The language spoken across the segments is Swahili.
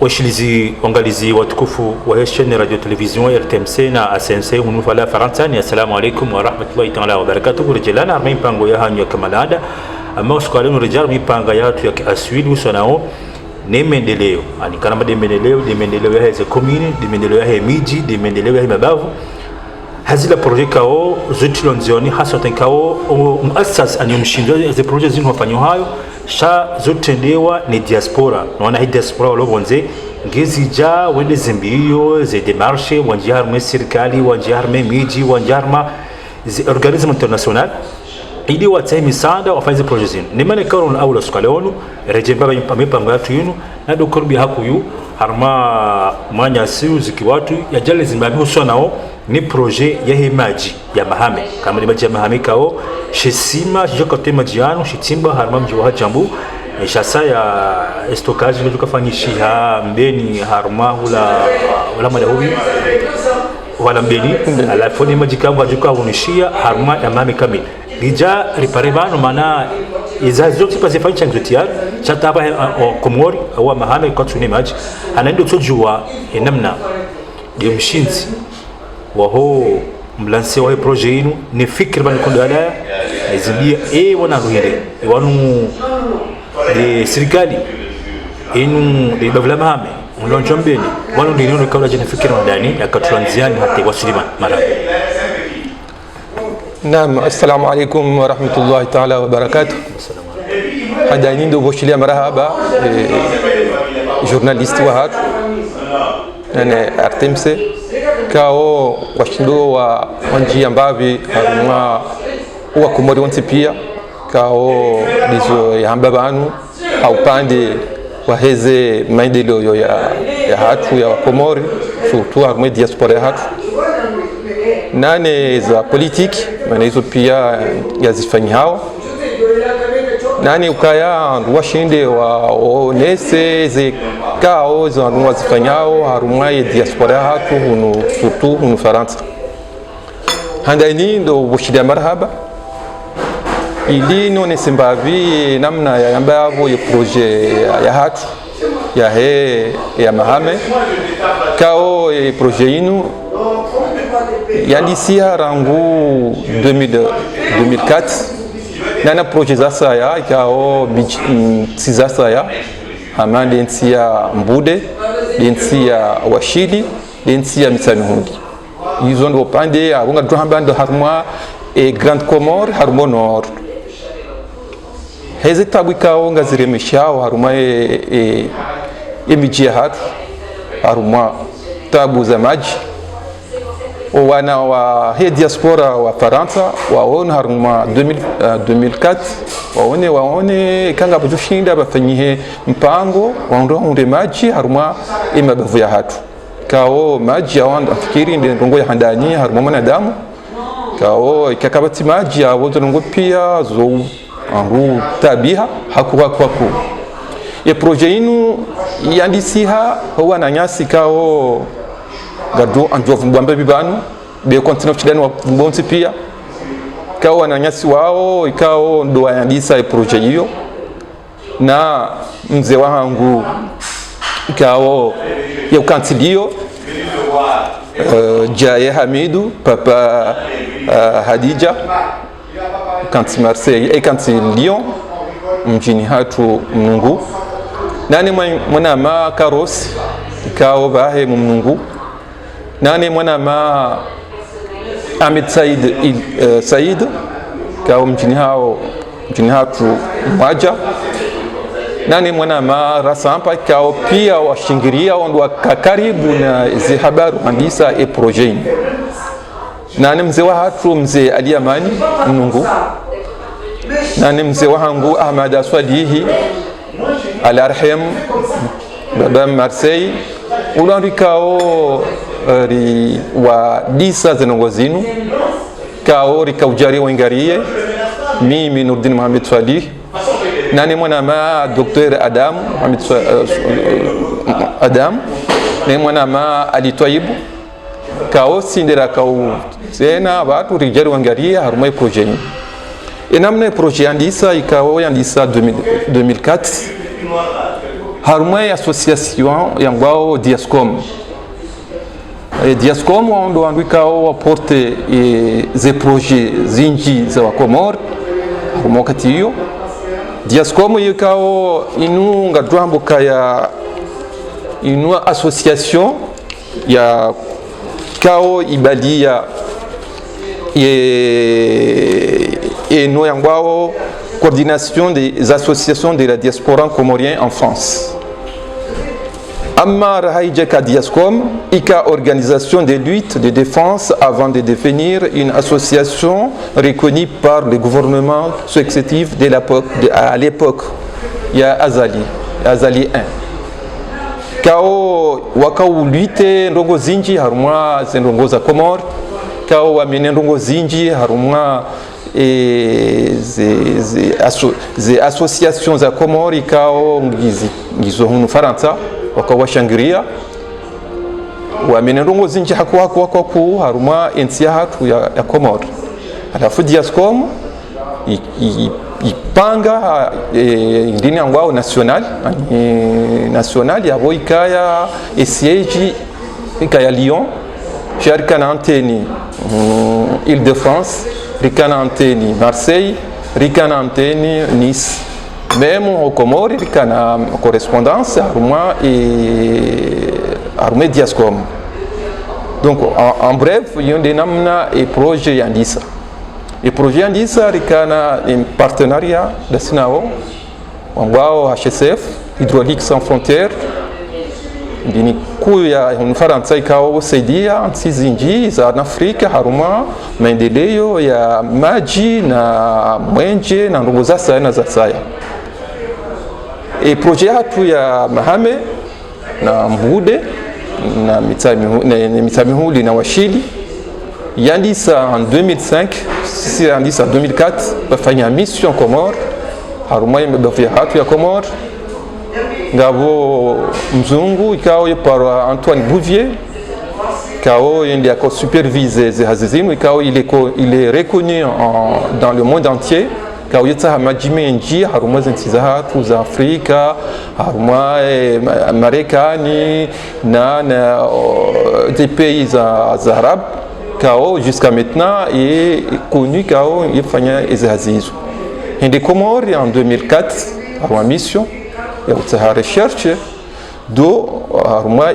washilizi wangalizi watukufu wa chaîne radio television RTMC na ASNC hunufala Faransa. Assalamu alaikum wa rahmatullahi ta'ala wa barakatuh. Rejelana mipango ya hanyo kama lada ama usikalenu rejal mipanga yatu ya aswili usanao ne mendeleo ani kana maendeleo ya hizo commune, mendeleo ya miji, mendeleo ya mabavu hazila projet kao zotilonzioni hasa tenkao muassas ani mshindo za projet zinu wafanyo hayo sha zotendewa ni diaspora naona hii diaspora walobonze ngezija wende zimbiyo ze demarche wanjarme serikali wanjarme miji wanjarma organisme international ili watsaye misaada wafanye projet zinu ni maana karon awla sukaleonu rejemba mipango yatu yinu na dokorbi hakuyu harma manya siu zikiwatu ya jale zimbabi huso nao ni projet ya hemaji ya mahame kama ni maji ya mahame kao shesima jokote majiano shitimba harma mji wa jambu shasa ya stockage ndio kufanyisha mbeni harma wala madawi wala mbeni alafu ni maji kama juka unishia harma ya mahame kamili bija riparevano maana iza zote pasi fanya ngzotiar chataba komori au mahame kwa tuni maji anaenda kujua namna ndio mshinzi waho mlanse wa projet yenu ni fikri bani kundala ezibia wana ruhire wanu de serikali inu de bavla mahame mlonjo mbeni wanu ndio kabla jana fikri ndani yakatuanziani hata wasilima mara. Naam, assalamu alaikum wa rahmatullahi ta'ala wa barakatuh. Hada nindo boshlia marhaba journaliste wa hatu na RTMC kao washindo wa wanji ambavi haruma wa Komori wansi pia kao dizo ya ambabanu au pande wa heze maendeleo ya hatu ya Komori surtout haruma diaspora ya hatu nane za politiki maana hizo pia yazifanya hao nani ukaya washinde wa onese ze kao za wazifanyao harumai diaspora hatu hunu surtout hunu Faransa handani ndo bushida marhaba ili none simbavi namna ya ambavo ya projet ya hatu ya mahame kao projet inu yandisia rangu 2004 nana projet za saya kao siza saya ama densia mbude densia washili densia misanuhundi hizo ndo pande abunga duhambando harma Grande Comore harmo nord heze tabu kao ngaziremeshao harma miji hatu harma tabu za maji wana wa he diaspora wa Faransa waone haruma 2004 waone kanga bujushinda bafanyihe mpango waondoa maji haruma imabavu ya hatu kao maji awanda fikiri ndongo ya handani haruma mwanadamu kao ikakabati maji awozo ndongo pia zo angu tabiha hakuwa e projet inu yandisiha huwa na nyasi kao gado anjua vumbamba bibanu be continue chidani wa vumbonsi pia kao na nyasi wao ikao ndo yandisa projet hiyo na mzee wangu kao ya kantilio Jaye Hamidu papa Hadija kanti Marseille et kanti Lyon mjini hatu mnungu nani mwana ma karosi kao bahe mnungu nani mwana ma Ahmed Said kao mjini hatu mwaja nani mwana ma rasampa kao pia washingiria wandwa karibu na zi habaru andisa e projet nani mzee wa hatu mzee Aliamani mnungu nani mzee wangu Ahmad Aswadihi alarhem baba Marseille ulandi kao ri wa disa zenongozinu kao ri kaujari wengarie mimi Nurdin Mohamed Swalih nani mwana ma Dr. Adam Mohamed Adam nani mwana ma Ali Toyibu kao sindera kao tena watu rijari wengarie harumai projet enamne projet yandisa ikao yandisa 2004 haruma association yangwao Diascom. Diascom ndo andikao waporte ze projet zinji za Komor haruma wakati hiyo. Diascom yikao inu ngadwambo kaya inu association ya kao ibalia et nous avons coordination des associations de la diaspora comorienne en France. Ammar Haïdjeka Diascom, ICA organisation de lutte de défense avant de devenir une association reconnue par le gouvernement successif de l'époque. À l'époque, il y a Azali 1. Kao wakau lutte ndongo zinji harumwa zendongo za Komor, kao wamene ndongo zinji harumwa ze association za Komori kao ngizo hunu Faransa wakawa shangiria wamene ndongo zinji haku harumwa ensia hatu ya Komor. Alafu Diascom ipanga ndini angwao national yabo ikaya siège ikaya Lyon, sharikana anteni Île-de-France, rikana anteni Marseille, rikana anteni Nice. Même au Comores rikana correspondance armée Diascom. Donc en bref, il y a des namna et projet yandisa. Et projet yandisa rikana un partenariat de Sinao, wangwao HSF, Hydraulique Sans Frontières, ndini kuu ya Faransa ikao saidia nchi zinji za Afrika haruma maendeleo ya maji na mwenje na ndugu za saya za saya. Projet hatu ya Mahame na Mbude na Mitsamihuli na Washili yandisa en 2005, si yandisa en 2004 bafanya mission Comore haruma imebafia hatu ya Comore ngabo mzungu ikao par Antoine Bouvier ikao yende ako supervise ze hazizimu ikao il est reconnu dans le monde entier ikao yetsa majime nji haruma zintiza hatu za Afrika haruma Marekani na des pays arabes ikao jusqu'à maintenant est connu ikao yefanya ezazizo hende Comores en 2004 haruma mission ya recherche do haruma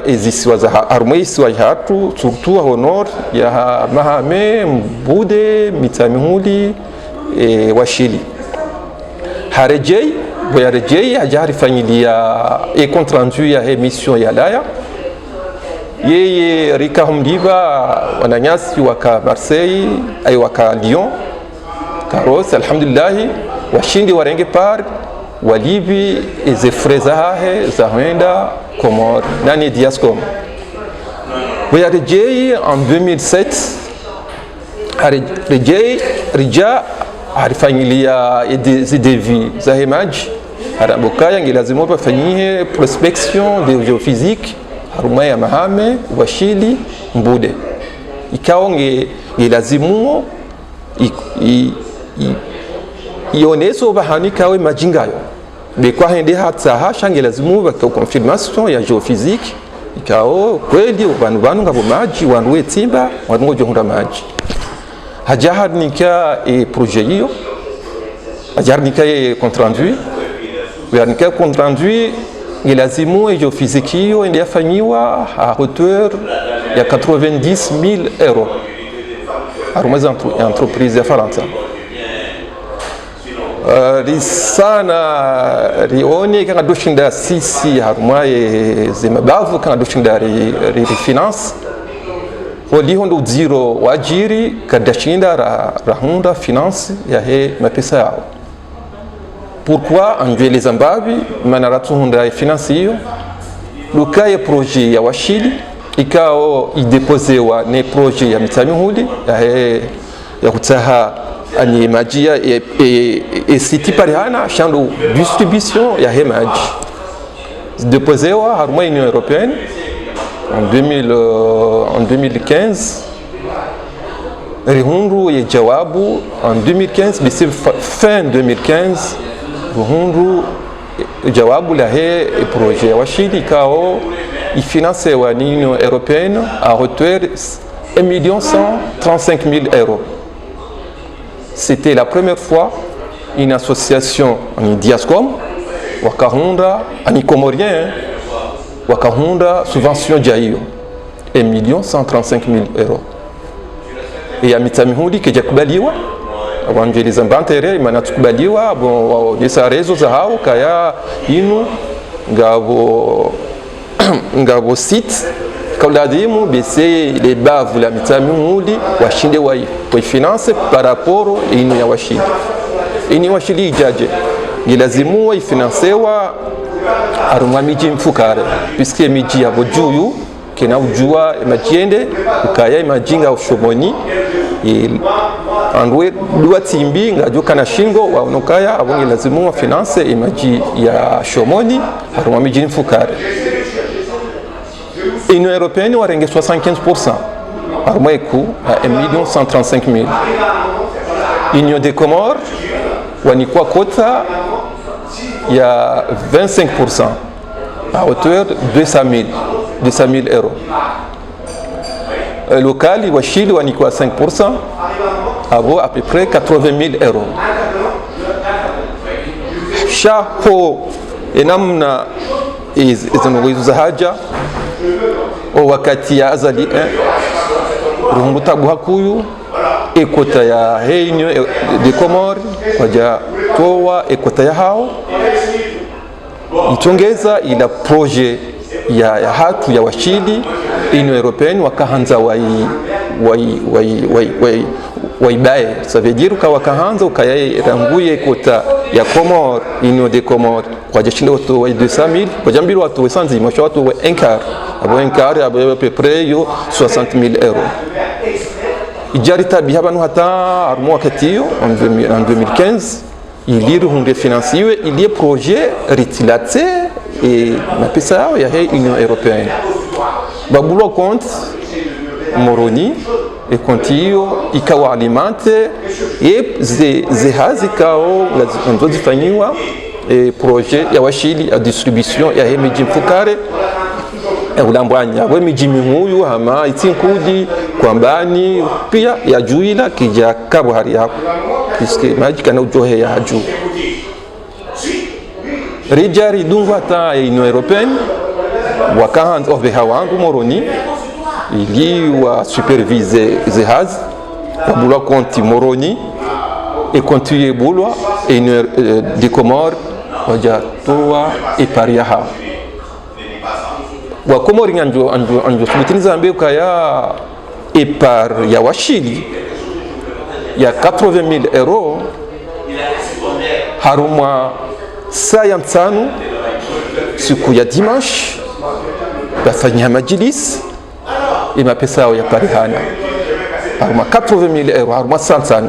isiwa hatu surtout honor ya Mahame Mbude Mitsamihuli Washili harejei boyarejei hajari familia et compte rendu ya émission ya laya yeye rika humdiba wananyasi waka Marseille ay waka Lyon karos alhamdulillah washindi warenge par walibi ize freza hahe za huenda Comore nani Diascom. Rejei en 2007 rija harifanyilia devis za hemaji harabokaya ngilazimo bafanyie prospection de géophysique haruma ya Mahame Washili Mbude ikao ngilazimu ioneso bahani kawe majingayo bekwa hende hatsa hashange lazimu baka confirmation ya géophysique ikao kweli banu ngabo maji wanwe timba wango johura maji hajaharnika projet hiyo hajaharnika compte rendu lazimu géophysique hiyo ndio yafanyiwa à hauteur ya 90,000 euros arumeza entreprise ya Faransa risana rioni kanga doshinda sisi haruma zimabavu kanga doshinda ri finance holi hondo zero wajiri kadashinda rahunda finance ya he mapesa yao. Pourquoi anjwe les ambabi manaratu honda finance hiyo lukaye projet ya Washili ikao ideposewa ne projet ya Mitsamihuli ya kutaha ani majia et siti parihana chando distribution ya hemaji déposéwa haruma Union européenne en 2015 rihundu ya jawabu en 2015 bisi fin 2015 rihundu jawabu la he projet ya washili kao ifinancewa l'Union européenne à hauteur de 1 135 000 €. C'était la première fois une association en Diascom wakahunda ani comorien wakahunda subvention jaio 1 135 000 €. Ya mitamihudi kejakubaliwa awanjeliza mbantere manatukubaliwa bon desa rezo za hao kaya inu ngabo site kauladimu bese les bavu la mitamihudi washinde wa finance par rapport inu ya washindi ini washili ijaje ilazimu wa financewa arumwa miji mfukare puisque miji ya bojuyu kena ujua majiende ukaya imajinga ushomoni andwe dua timbi ngajo kana shingo waonokaya abonge lazimu wa finance imaji ya shomoni harumwa miji mfukare. Union européenne warenge 75% harumwa eku 1 135 000 €. Union des Comores wanikwa kota ya 25% à hauteur de 200 000 €. Local wa Chili wanikwa 5% abo à peu près 80 000 €. Shaho enamna izanowizu za haja o wakati ya azali ruhunguta guhakuyu ekota ya Union des Comores kwaja toa ekota ya hao itongeza ila projet ya hatu ya washili Union européenne wakahanza waibaye ça veut dire ka wakahanza ukayaranguye kota ya Comores Union des Comores kwaja shinde watu wa 200 000 kwaja mbili watu wa sanzi mwisho watu wa enkar abo à peu près yo 60 000 €. Ijarita bihabanu hata armo wakati yo en 2015 iliru hunde financiwe ilie projet ritilate et na pesa yao ya Union européenne babulo compte Moroni et kontiyo ikawa alimente et zehazi kao nzo zifanywa projet ya washili ya distribution ya miji mfukare ulambwanya we miji mihuyu hama itinkudi kwambani pia ya juila kija kabo hari yako puisque maji kana ujohe ya haju rijari dungwa ta Union européenne wakahanza hawangu Moroni ili wa supervise zehaz babulwa konti Moroni et konti bulwa Union des Comores waja toa eparia ha wa Comores anjo subitiniza ambe kaya epar ya washili ya 80 000 € harumwa saa ya mtano siku ya dimanche bafanya majilis ima pesa yao ya parihana harumwa 80 000 € harumwa sansan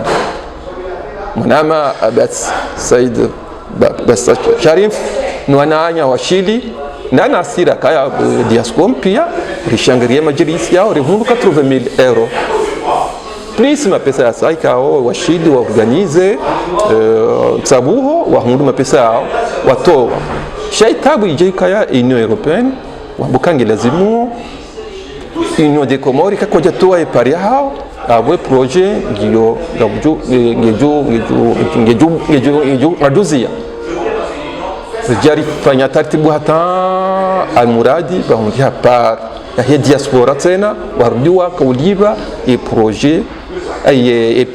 mwanama Abbas Said Bas Sharif nwananya washili na nasira kaya Diascom pia rishangiria majilisi yao rihundu 80 000 € plus mapesa ya saika washili wa organize sabuho wahundu mapesa yao watoa shaitabu ijeka ya Union européenne wabukangi lazimu Union des Comores kakoja toa eparia hao abwe projet ngiyo ngeju aduzia jari fanya taratibu hata almuradi bahungia par ya diaspora tena warudiwa kauliba e projet ay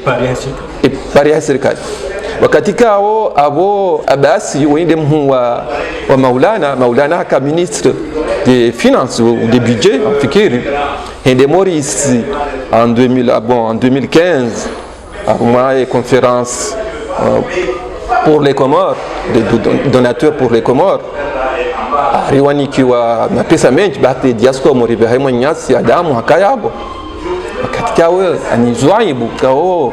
pari ya serikali wakati kao abo Abasi wende mhuwa wa Maulana ka ministre des finances ou des budgets fikiri hende Maurice en 2015 à une conférence pour les Comores des donateurs pour les Comores riwanikiwa na pesa mengi bahati Diascom ribehemo nyasi adamu hakayabo wakati kao anizwaibu kao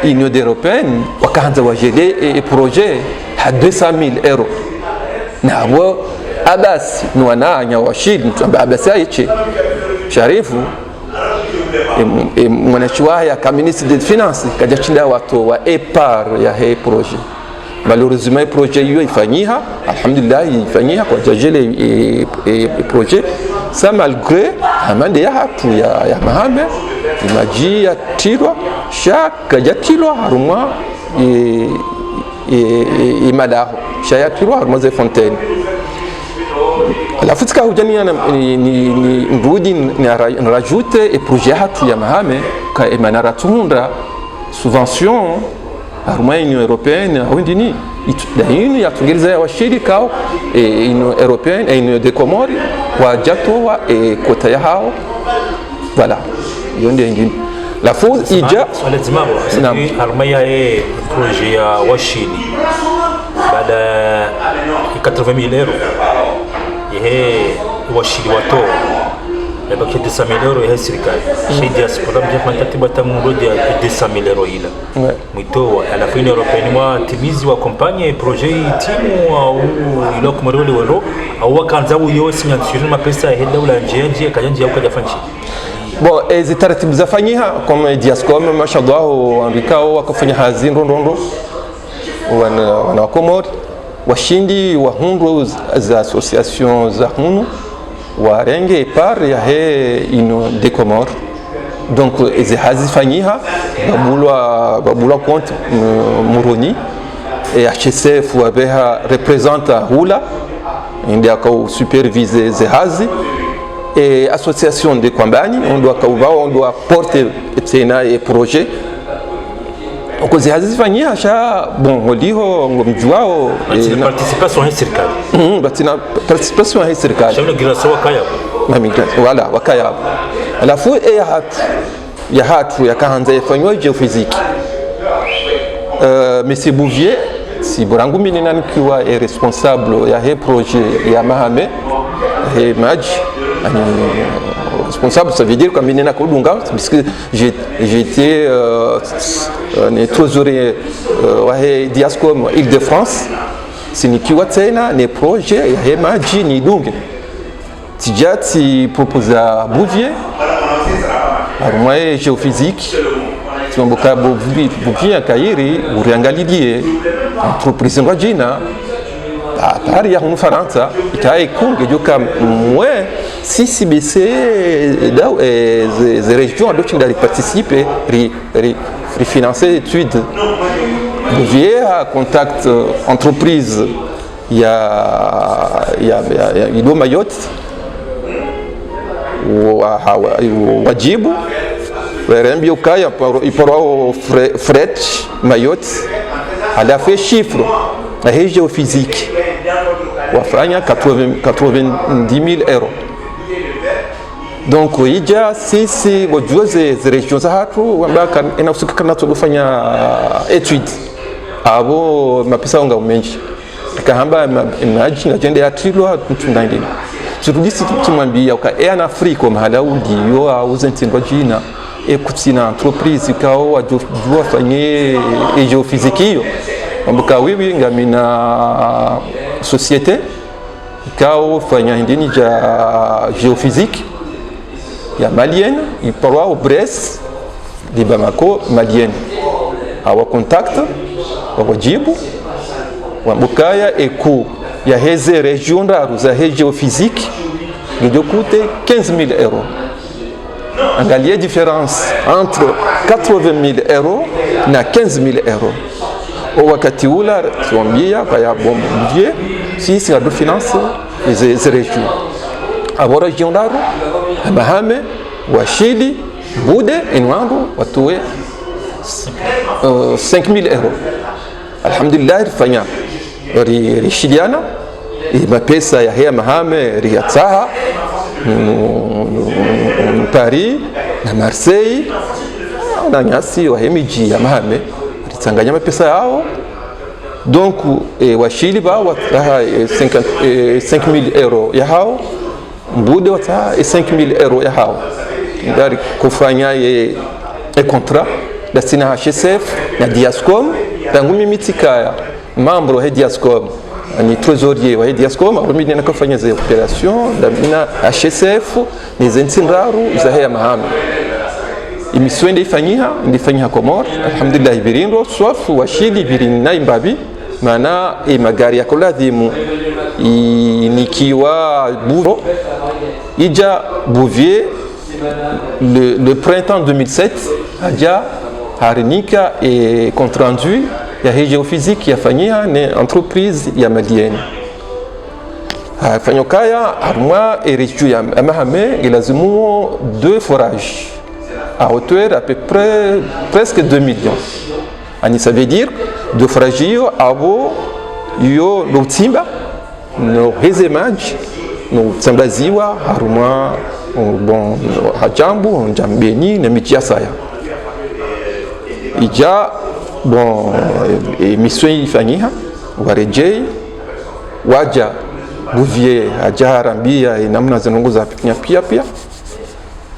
Union européenne wakaanza wajele e projet ha 200 000 € na wo Abbas nwananya washili Abbas aiche Sharifu mwanachua ya ministre des finances kaja chinda watu wa epar ya he projet malheureusement projet hiyo ifanyiha, alhamdulillah ifanyiha kwa jajele projet ça malgré amande ya hatu ya mahame imaji ya tilwa shaka ya tilwa harumwa imadaho shaya tilwa harumwa ze fontaine la futika hujania ni nrudi ni rajoute et projet hatu ya mahame ka emanara tunda subvention harumwa Union Européenne awindini daini yatungiriza ya washirika Union Européenne et Union des Comores wajatoa kota ya hao voilà hiyo ndio ingine la fause ija lazima harumwa ya projet ya washili baada ya 80,000 euro yehe washili wato yabaki 200,000 euro ya serikali chez diaspora mje matatiba tamundo ya 200,000 euro ila mwito à la fin européenne wa timizi wa compagnie projet timu au ilo kumrole wero au wakanza uyo signature mapesa ya dawla nje kajanje yako jafanchi bon ezi taratibu zafanyiha comme Diascom mashallah andikao wakafanya hazi ndondo wana Komori washindi wa hundo za association za hunu warenge par ya ino de Comores donc ezi hazifanyiha babulwa compte Muroni et HCF wabeha representa hula ndio akao supervise ze hazi et association de compagnie on doit porter tena et projet okozi hazifanyia sha bon holiho ngomjuao participation ya serikali batina participation ya serikali shamna gira sawa kaya voilà wakaya alafu ya hatu ya kaanza yafanywa geophysique monsieur Bouvier si borangu mimi nanikiwa est responsable ya projet ya Mahame et Maj responsable, ça veut dire que Minena Kodunga, puisque j'étais trésorier Diascom Île-de-France, c'est Nikiwa Tsena, les projets, et Maji Nidung. Tijati propose à Bouvier, à moi géophysique, si on boka Bouvier à Kairi, ou Riangalidie, entreprise Rajina. Tayari ya Faransa ikae kunge joka mwe sisi BC da les régions d'autres qui participer financer études via contact entreprise ya Ido Mayotte wajibu werembi ukaya iporo fret Mayotte a fait chiffre la géophysique wafanya 90,000 euros donc ija sisi wajuze regions za hatu ambaka inafika kana tulifanya etude abo mapesa unga umenji tukahamba imagine agenda ya trilwa mtundangeni turudisi tumwambia uka en Afrique mahala udio auzentinwa jina ekutsina entreprise kao wajua fanye geophysique hiyo ambuka wiwi ngamina société kao fanya ndini ja géophysique ya malienne iparwa au Brest di Bamako malienne awa contact wajibu wambukaya eku ya heze region ndaru za géophysique ndio kute 15,000 euros. Angalia différence entre 80,000 euros na 15,000 euros. Wakati ula tuambia kwa Bouvier sisi ngado finance ze region abo region ndaru Mahame washili bude enwangu watuwe 5,000 euros. Alhamdulillah rifanya rishiliana mapesa ya hea Mahame riyatsaha Paris na Marseille na nyasi wa hemiji ya Mahame ritsanganya mapesa yao donc washili ba wataha 5,000 euros ya hao mbude wataha 5,000 euros ya hao ndari kufanya contrat dasina HCF na Diascom tangu mimi tikaya membre wa Diascom ni trésorier wa Diascom mimi nakafanya za operation na HCF ni zentinraru za hea Mahame imiswende ifanyia Komori alhamdulillah birindo swafu washili birini na imbabi maana magari yako lazima nikiwa Bouvio ija Bouvier le printemps 2007 aja harinika et compte rendu ya géophysique yafanyia ni entreprise ya malienne fanyokaya armoa erichu ya mahame ilazimu 2 forages à hauteur à peu près presque 2 millions. Ça veut dire 2 forages abo yo lutimba no rezemage no tsambaziwa armoa bon hajambu njambeni na mitia saya ija bon mission ifanyia warejei waja Bouvier aja harambia namna zinongoza pia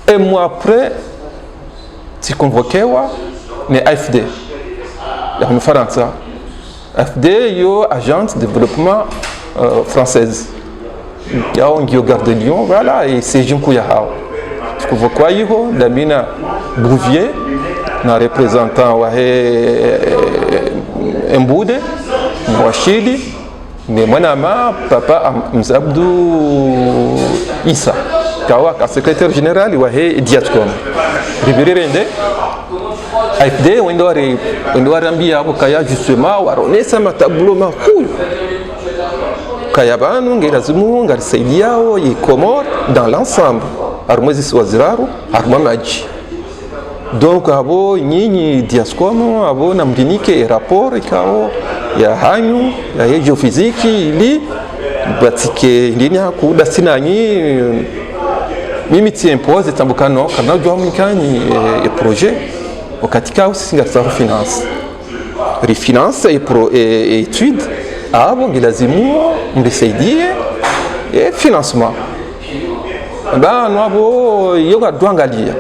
et mois après ti convoquewa ne AFD ya Faransa AFD yo agence de développement française yao ngio Gare de Lyon voilà et c'est jinku ya hao convoquewa yo damina Bouvier na représentant wa Mbude wa Chili mais mwanama papa Mzabdu Issa kawa ka secrétaire général wa Diatcom ribirende AFD wendo arambia abo kaya justement waronesa matablo makuu kaya banu ngelazimu ngarisaidiao yi Comore dans l'ensemble armezi swaziraru armamaji donc abo nyinyi Diascom abo namdinike rapport ikao ya hanyu ya geofiziki ili batike ndini hakuda sinanyi mimi tiempose tambukano kana jwa mkani e projet okatika usinga za finance refinance et étude abo ngilazimu mbisaidie et financement ba no abo yoga dwangalia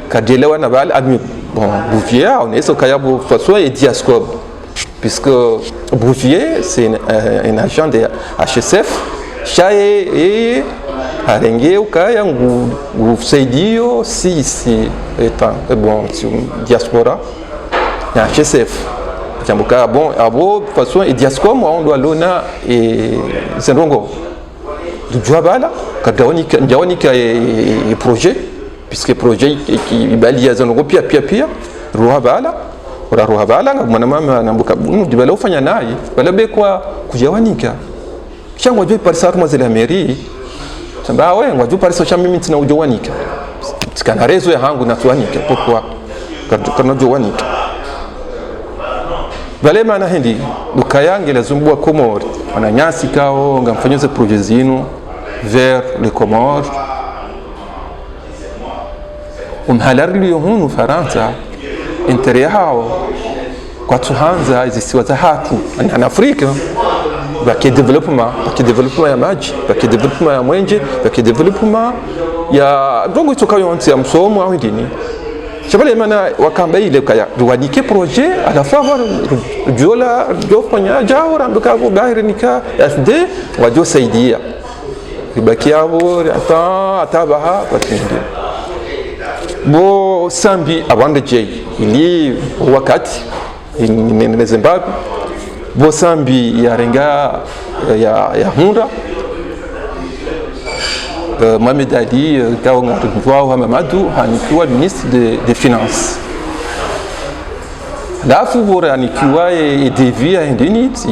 kadelewa na bal admi bon Bouvier on est au Kayabo façon et Diascom puisque Bouvier c'est un agent de HSF chaye et arenge ukaya ngusaidio si étant bon sur diaspora ya HSF jambuka bon abo façon et Diascom on doit lona et Zenrongo du Jabala kadaonika njaonika et projet puisque projet qui balia Zenrongo pia ruhabala ruhabala mwana mama nambuka dibala ufanya naye balabe kwa kujawanika shangwa joi parisatu mwazele ya mairie samba we ngwaju pariso cha mimi tina ujowanika tikana rezo ya hangu natuwanika pourquoi kana ujowanika bale mana hindi dukayange lazumbua Comore wananyasi kao ngamfanyoze projet zinu vers les Comores umhalarli hunu Faransa intérêt hao kwa tuhanza zisiwa za hatu na Afrika baki development ya maji baki development ya mwenje baki development ya dongo itoka yonse ya msomo au ndini chabale mana wakamba ile kaya duwanike projet à la fois jola jofanya jao rambuka ko bahirenika FD wajo saidia baki yabo atabaha patindi bo sambi abande jay ili wakati ni Zimbabwe bo sambi ya renga ya hunda Mohamed Ali kaonga wa Mamadou hanikiwa ministre des finances alafu bora hanikiwa devia indinit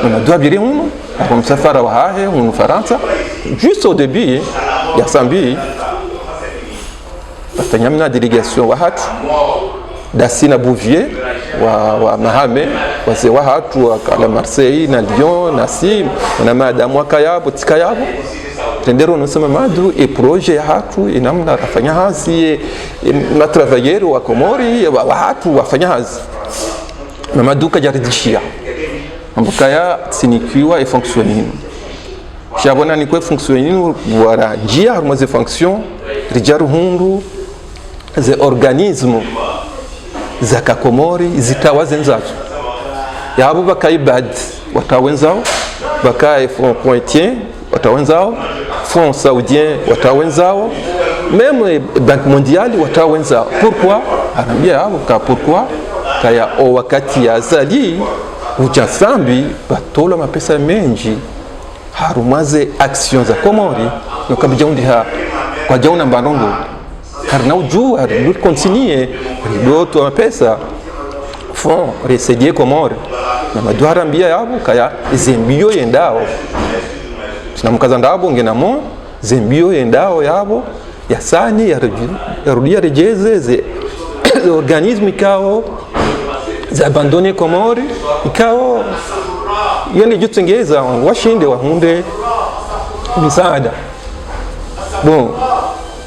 Mamadou abirimu kwa msafara wa hahe mu Faransa juste au début ya sambi batanyamna délégation wa hatu dasina Bouvier wa Mahame wase wa hatu wa Marseille na Lyon na Sim na madam wa Kayabo tikayabo tendero nosema madu e projet ya hatu inamna rafanya hazi na travailler wa Komori wa hatu wafanya hazi na maduka jaridishia mbukaya sinikiwa e fonctionner shabona ni kwa fonctionner wala njia harmoze fonction rijaru hundu ze organisme za Komori zitawazenzazo yabo bakaibad watawenzao bakai Fonds Pointien watawenzao Fonds Saoudien watawenzao même Banque Mondiale watawenzao pourquoi anambia yabo ka pourquoi kaya o wakati ya zali ujasambi batola mapesa menji harumaze action za Komori nokabija undi ha kwa jauna mbarondo karna ujua lut continue ridoto mapesa fond resedie Komori na madwara mbia yabo kaya zembio yendao tunamkaza ndabo ngena mo zembio yendao yabo yasani yarudia rejeze ze organisme ikao za abandone Komori ikao yende jutengeza washinde wahunde misaada bon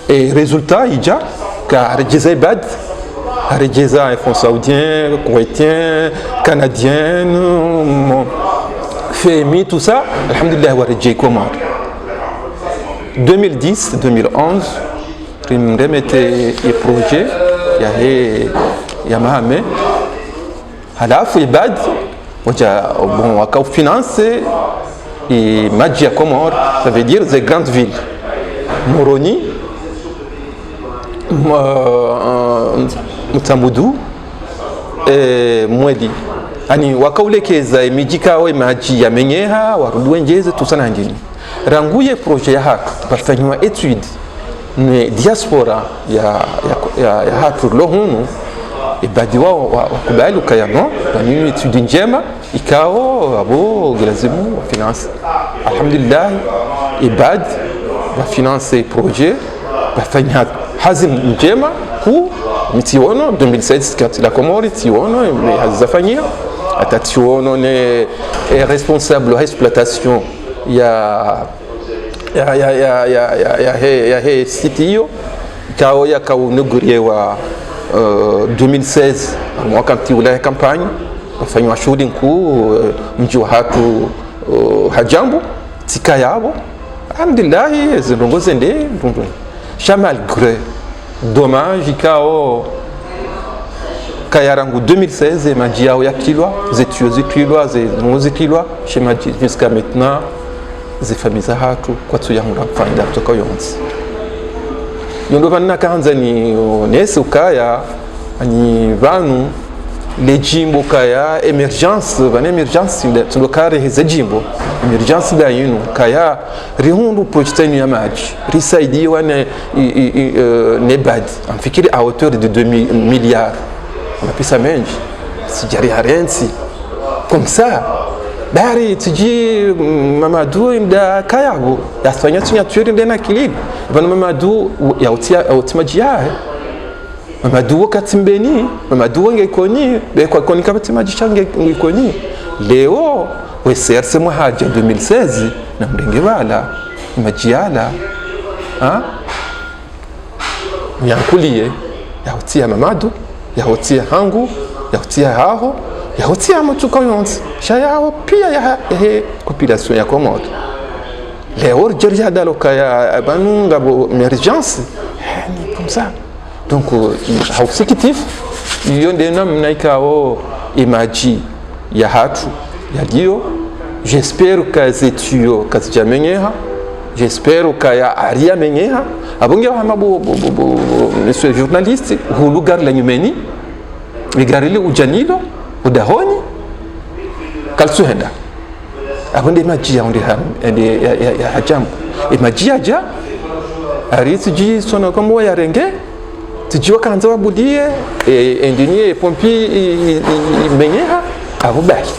et résultat ija ka rejeza bad rejeza fonds saoudien kuwaitien canadien FMI tout ça alhamdulillah wa rejey Komori 2010 2011 rimremete e projet ya mahame halafu ibad waja bon waka finance et maji ya Komori, ça veut dire les grandes villes Moroni, Mutambudou et Mweli ani wakaulekeza imijika wa maji ya menyeha waruduenjeze tusana ngini ranguye projet ya haka bafanywa etude ne diaspora ya hatu lohunu ibadi wao wakubali ukayano na mimi etude njema ikao abo gelazimu wa finance alhamdulillah ibadi wa finance projet bafanya hazim njema ku mitiwono 2016 kati la Komori tiwono hazafanyia atatiwono ne responsable exploitation ya site hiyo kao ya kaunugurie wa 2016 wakati ule kampanya wafanywa shughuli kuu mji wa hatu hajambo tika yabo alhamdulillah zindongoze nde malgré dommage kao kayarangu 2016 maji yao ya kilwa zetuyozitwilwa zimuzitwilwa chez maji jusqu'à maintenant zifamiza hatu kwa tuyangura faida kutoka yonzi yondo vanna kanza ni nese ukaya ani vanu lejimbo kaya emergence van emergence ndo kare hezejimbo emergence da yinu kaya rihundu project ya maji risaidi wane nebad amfikiri à hauteur de 2 milliards on a pesa menji sijari harensi comme ça bari tiji Mamadou inda kayago yasfanya tunyaturi ndena kilini bana Mamadou yautia otimajia Mamadou wakati mbeni Mamadou ngekoni be kwa koni kama timajichange ngekoni leo weserse mwahaja 2016 na mrenge bala majiala yankulie yautia Mamadou yautia hangu yautia haho yautia matuka yonzi shayao pia ya population ya Komori leo jerja daloka ya banunga bo emergence ni comme ça donc exécutif yonde namna ikao imaji ya hatu ya dio j'espère que zetio kazijamenyeha j'espère que ya aria menyeha abonge hama bo monsieur journaliste hulugar la nyumeni ligarili ujanilo udahoni kalsuhenda abonde maji ya onde ya hajambo maji aja arisi ji sono kama ya renge tijiwa kanza wabudie engineer pompi menyeha abubaki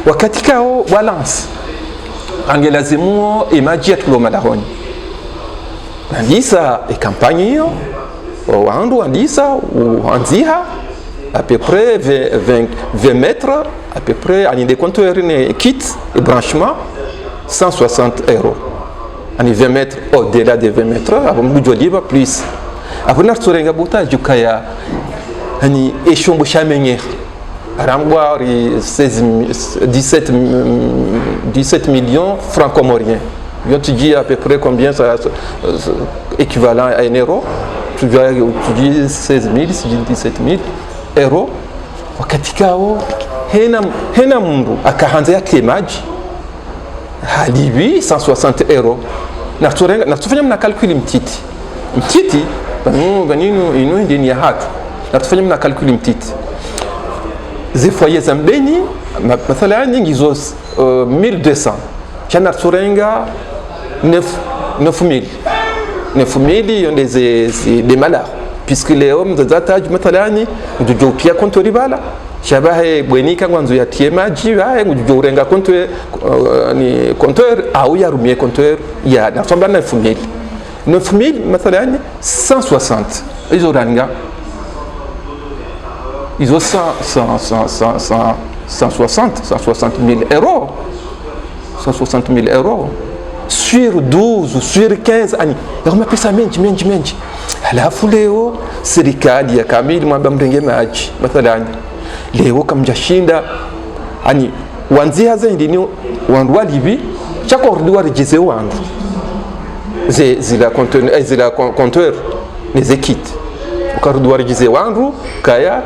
wakati kao balance angelazimu maji ya tuloma dahoni andisa kampanya hiyo wandu andisa uanziha à peu près 20 mètres, à peu près, à des compteurs, kit et branchement, 160 €. À 20 mètres, au-delà de 20 mètres, avant de libre plus. Après, nous avons un boutage du Kaya, et échombo chamener. Rangwa 17 millions francs comoriens. Je te dis à peu près combien ça équivalent à 1 euro. Tu dis 16 000, 17 000 €. Wakati kao hena mundu akahanza yake maji halibi 160 €. Na tufanya mna calcul mtiti baninu inu ndeni ya hatu na tufanya mna calcul mtiti ze foyers zambeni mathalan ngizo 1200 chana tsurenga 9000 yonde des malheurs puisque les hommes de zataj mathalan ngujopia konto ribala shabahe bwenika ngwanzo ya tiemaji bae ngujurenga konto ni compteur au ya rumie compteur ya na somba 9000 mathalan 160 izo ranga ils ont 160 000 euros. 160 000 euros. Sur 12 ou sur 15 années. Et on m'appelle ça menji. Alafu leo serikali ya kamili mwamba mrenge maji. Mathalani. Leo kamjashinda. Ani wanzia zaidi ni wandu walibi. Chako ordu warijeze wandu. Zila compteur. Les équites. Ukardu warijeze wandu. Kaya.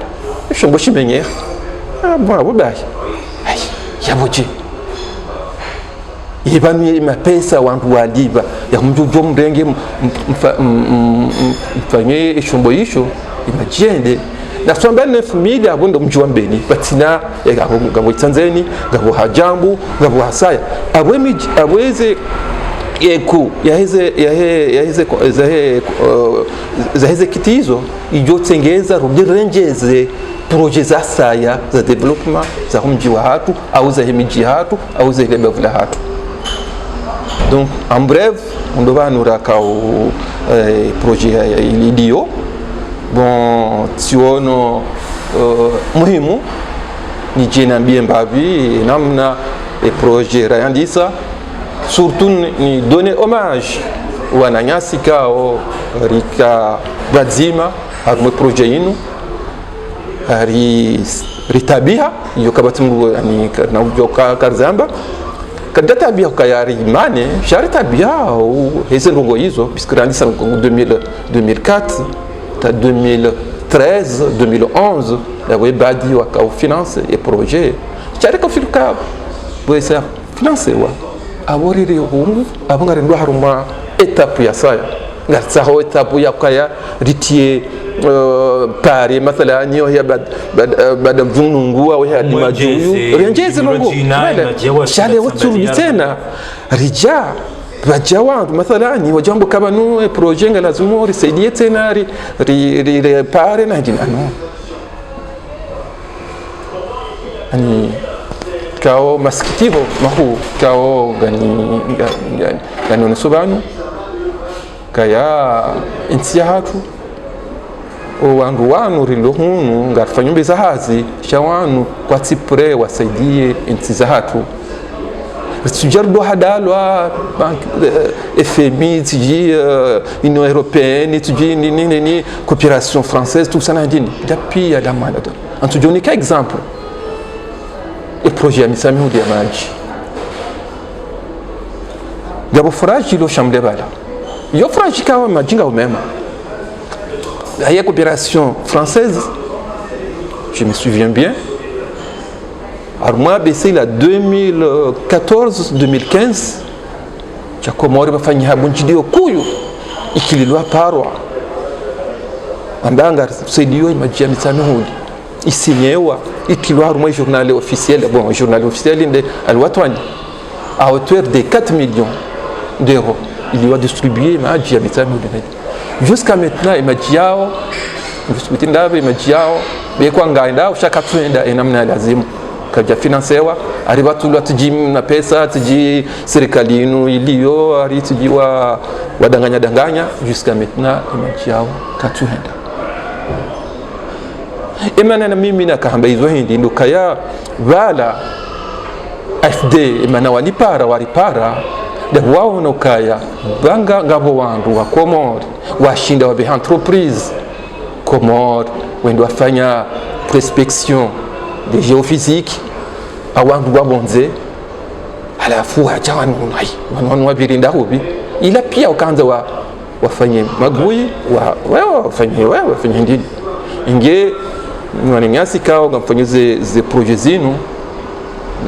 Shombo shimenyera bona bubaye yaboje yebani mapesa wantu waliba ya mjujo mrenge mfanye shombo isho imajende na swamba 9000 abondo mjwa mbeni patina ngabo Tanzania ngabo hajambu ngabo hasaya abweze yeku yaheze kitizo ijo tengeza rudirengeze projet za saya za development za mji wa hatu au za miji hatu au za ile bavula hatu. Donc en bref on doit nous rakao projet ilidio bon tiono muhimu ni jina mbavi namna projet rayandisa surtout ni donner hommage wananyasi kao rika bazima harmo projet inu ritabia iyo kabatungu yani na ujoka karzamba kadatabia kayari mane sharitabia au heze rongo hizo puisque randisa 2004 ta 2013 2011 la webadi wa finance et projet charika filka boisa finance wa aborire hungu abangare ndo haruma étape ya saya ngatsa ho étape ya kaya ritie pare mathala niyo ya bad mvunungu au ya dimajuyu renjeze longo shale woturu tena rija bajawa mathalani wajambo kama no projet ngalazumo risaidie tena ri pare na jina no ani kao masikitivo mahu kao gani onesobanu kaya intia hatu o wanu rilohunu ngarfanyumbe za hazi shawanu kwa tipre wasaidie inti za hatu tujardo hadalwa bank FMI tiji Union européenne tiji ni coopération française tout ça na dini depuis ya damana antujoni ka exemple e projet ya misamihu ya maji gabo furaji lo chambre bala yo furaji kawa majinga umema la coopération française je me souviens bien alors moi baissé la 2014 2015 cha komori bafanya habunjidio kuyu ikililwa parwa andanga saidio imajia misamihu isignewa ikilwa haruma journal officiel bon journal officiel inde alwatwani à hauteur de 4 millions d'euros il lui a distribué maji ya mitano jusqu'à maintenant imajiao hospital imajiao bekwa ngaenda ushaka tuenda enamna lazimu kaja financewa aribatulwa tujim na pesa tuji serikali inu iliyo ari tujiwa wadanganya jusqu'à maintenant imajiao katuenda imana na mimi na kahamba hizo hindi ndo kaya wala FD imana walipara de wao no kaya banga ngabo wandu wa Komori washinda wa entreprise Komori wendo wafanya prospection de géophysique awandu wabonze alafu hajawanu wanu wabirinda hubi ila pia ukaanza wafanye magui wafanye ndini inge nyasi kao ngamfanyeze ze projet zinu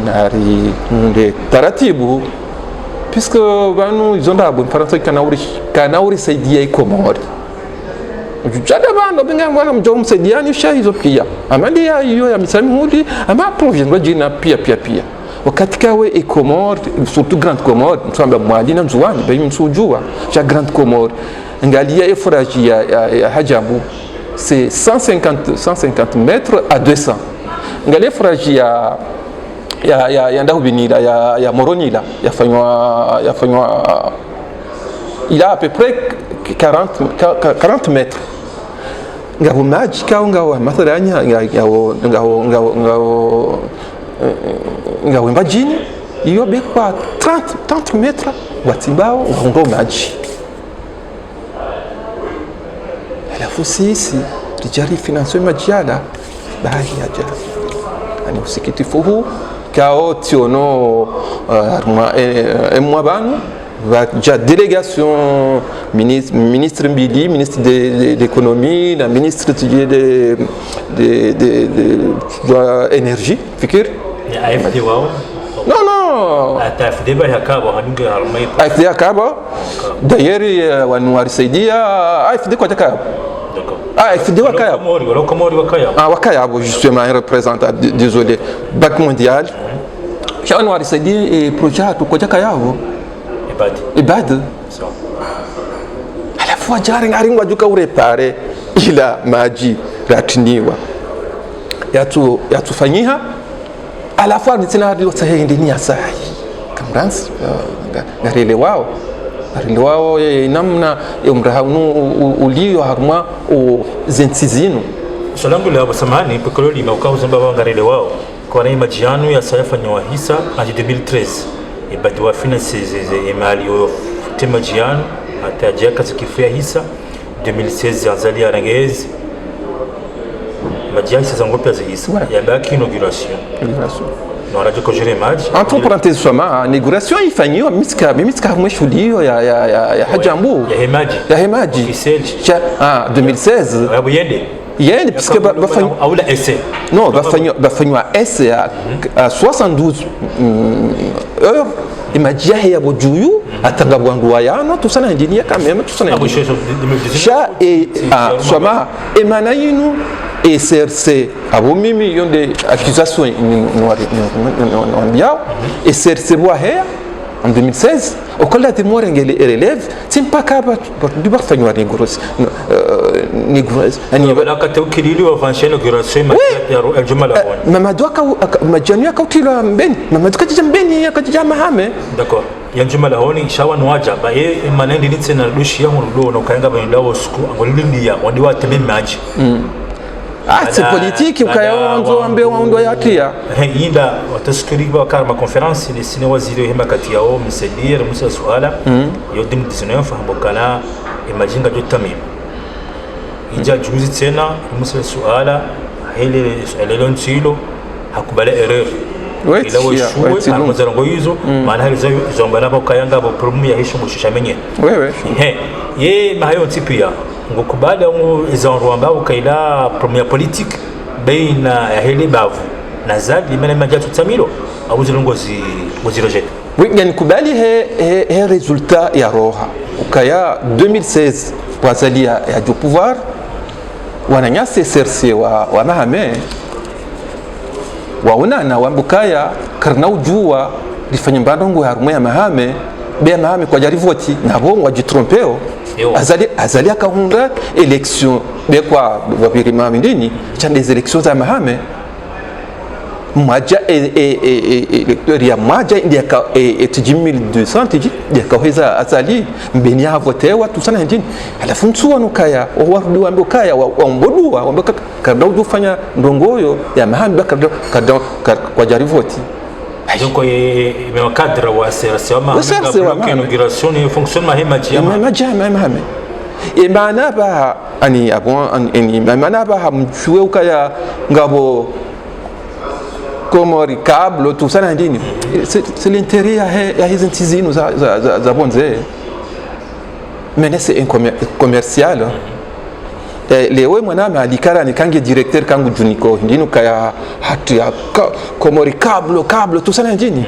nari nde taratibu puisque banu izonda abo Faransa kanauri saidia Komori jada bando benga mwana mjom sediani sha hizo pia amalia hiyo ya misamuli ama provision jina pia wakati kawe e Comore surtout Grande Comore msamba mwalina mzuani bayi msujua cha Grande Comore ngalia effrage ya Hadjambu c'est 150 mètres à 200 ngalia effrage ya ndahubinira ya Moronila yafanywa il a à peu près 40 mètres ngabo maji kao ngao mathalanya ngao mbajini iyo bekwa 30 mètres watimbao ngao maji alafu sisi tujari financer majiala bahi aja ani usikitifu huu kao tiono mwa banu déjà délégation ministre Mbili, ministre de l'économie, la ministre de l'énergie, fikir? AFD wao? Non. AFD ba yakabo hanunge harmai. AFD yakabo. D'ailleurs wanwari saidia AFD kwa takabo. D'accord. AFD wakaya. Komori wakaya. Wakaya justement un représentant désolé Banque mondiale. Wanwari saidia et projet kwa takayabo. Ibad. Alafu ajari ngaringwa juka urepare ila maji ratiniwa yatufanyiha alafu arditsina hadi sahihi ndini ya sahi kamransi ngarele wao namna umrahunu ulio harma o zentizino solangu la samani pekololi maukauza mbaba ngarele wao kwa na majiano ya sayafanywa hisa hadi 2013 ibadiwa finances emali yo tema jiano hata jaka zikifia hisa 2016 azali arangezi majiano sasa ngopia za hisa ya baki inauguration no radio ko jere maji entre parenthèses soma inauguration ifanywa miska mweshulio ya Hadjambu ya hemaji 2016 abuyende yende puisque aula essai non bafanywa essai à 72 heures imajia ya bojuyu atanga bwandu wayano tusana engineer quand même tusana sha et soma emanayinu et CRC abo mimi yonde accusation no et CRC boa he en 2016 au collège de Morengeli élèves c'est pas capable de bafanywa négociation ani wala katokilili wa vansheno inauguration ya Juma la Bonne Mamadou majani akautilo mbeni Mamadou kaja mbeni akaja mahame d'accord ya Juma la Bonne shawa nwaja ba ye manendi nitse na dushi ya murudo no kanga bayinda wo siku angolindi ya wandi wa tebe maji c'est politique ukayaonzo ambe wando yatia yinda wataskiri ba karma conference ni sine waziri hema kati yao msedir musa suala yo 2019 fahambokana imajinga jotamim ija juzi tena musa suala hele lontsilo hakubala erreur ila woshuwe amazango yizo maana halizo zombana ba kayanga ba problem ya hisho mushishamenye ye mahayo tipia ngokubala izanro ambao kaila premier politique baina ya hele bavu na zadi mena majatu tamilo au zilongozi rejet oui ngani kubali he resultat ya roha ukaya 2016 wazalia ya du pouvoir wananyase CRC wa mahame waona na wambukaya karna ujua lifanya mbandongo ya rumo ya mahame be mahame kwa jarivoti na bongo wajitrompeo azali akahunda election be kwa wabirima mindini cha des élections za mahame mwaja electeur ya mwaja ndia ka etiji 1200 tiji ndia kaweza azali mbeni ya votewa tusana ndini alafu mtsuwa nukaya warudi wambe kaya wambodua wambe kada ujufanya ndongoyo ya mahame bakada kwa jarivoti donc me cadre wa CRC wa inauguration et fonctionne mahame et maana ba ani abon ani maana ba mchue ukaya ngabo Comore câble tout ça ndini c'est l'intérêt ya hizi ntizino za bonze mais c'est un commercial lewe mwanama alikara ni kange directeur kangu juniko ndino kaya hatu ya Comore câble tout ça ndini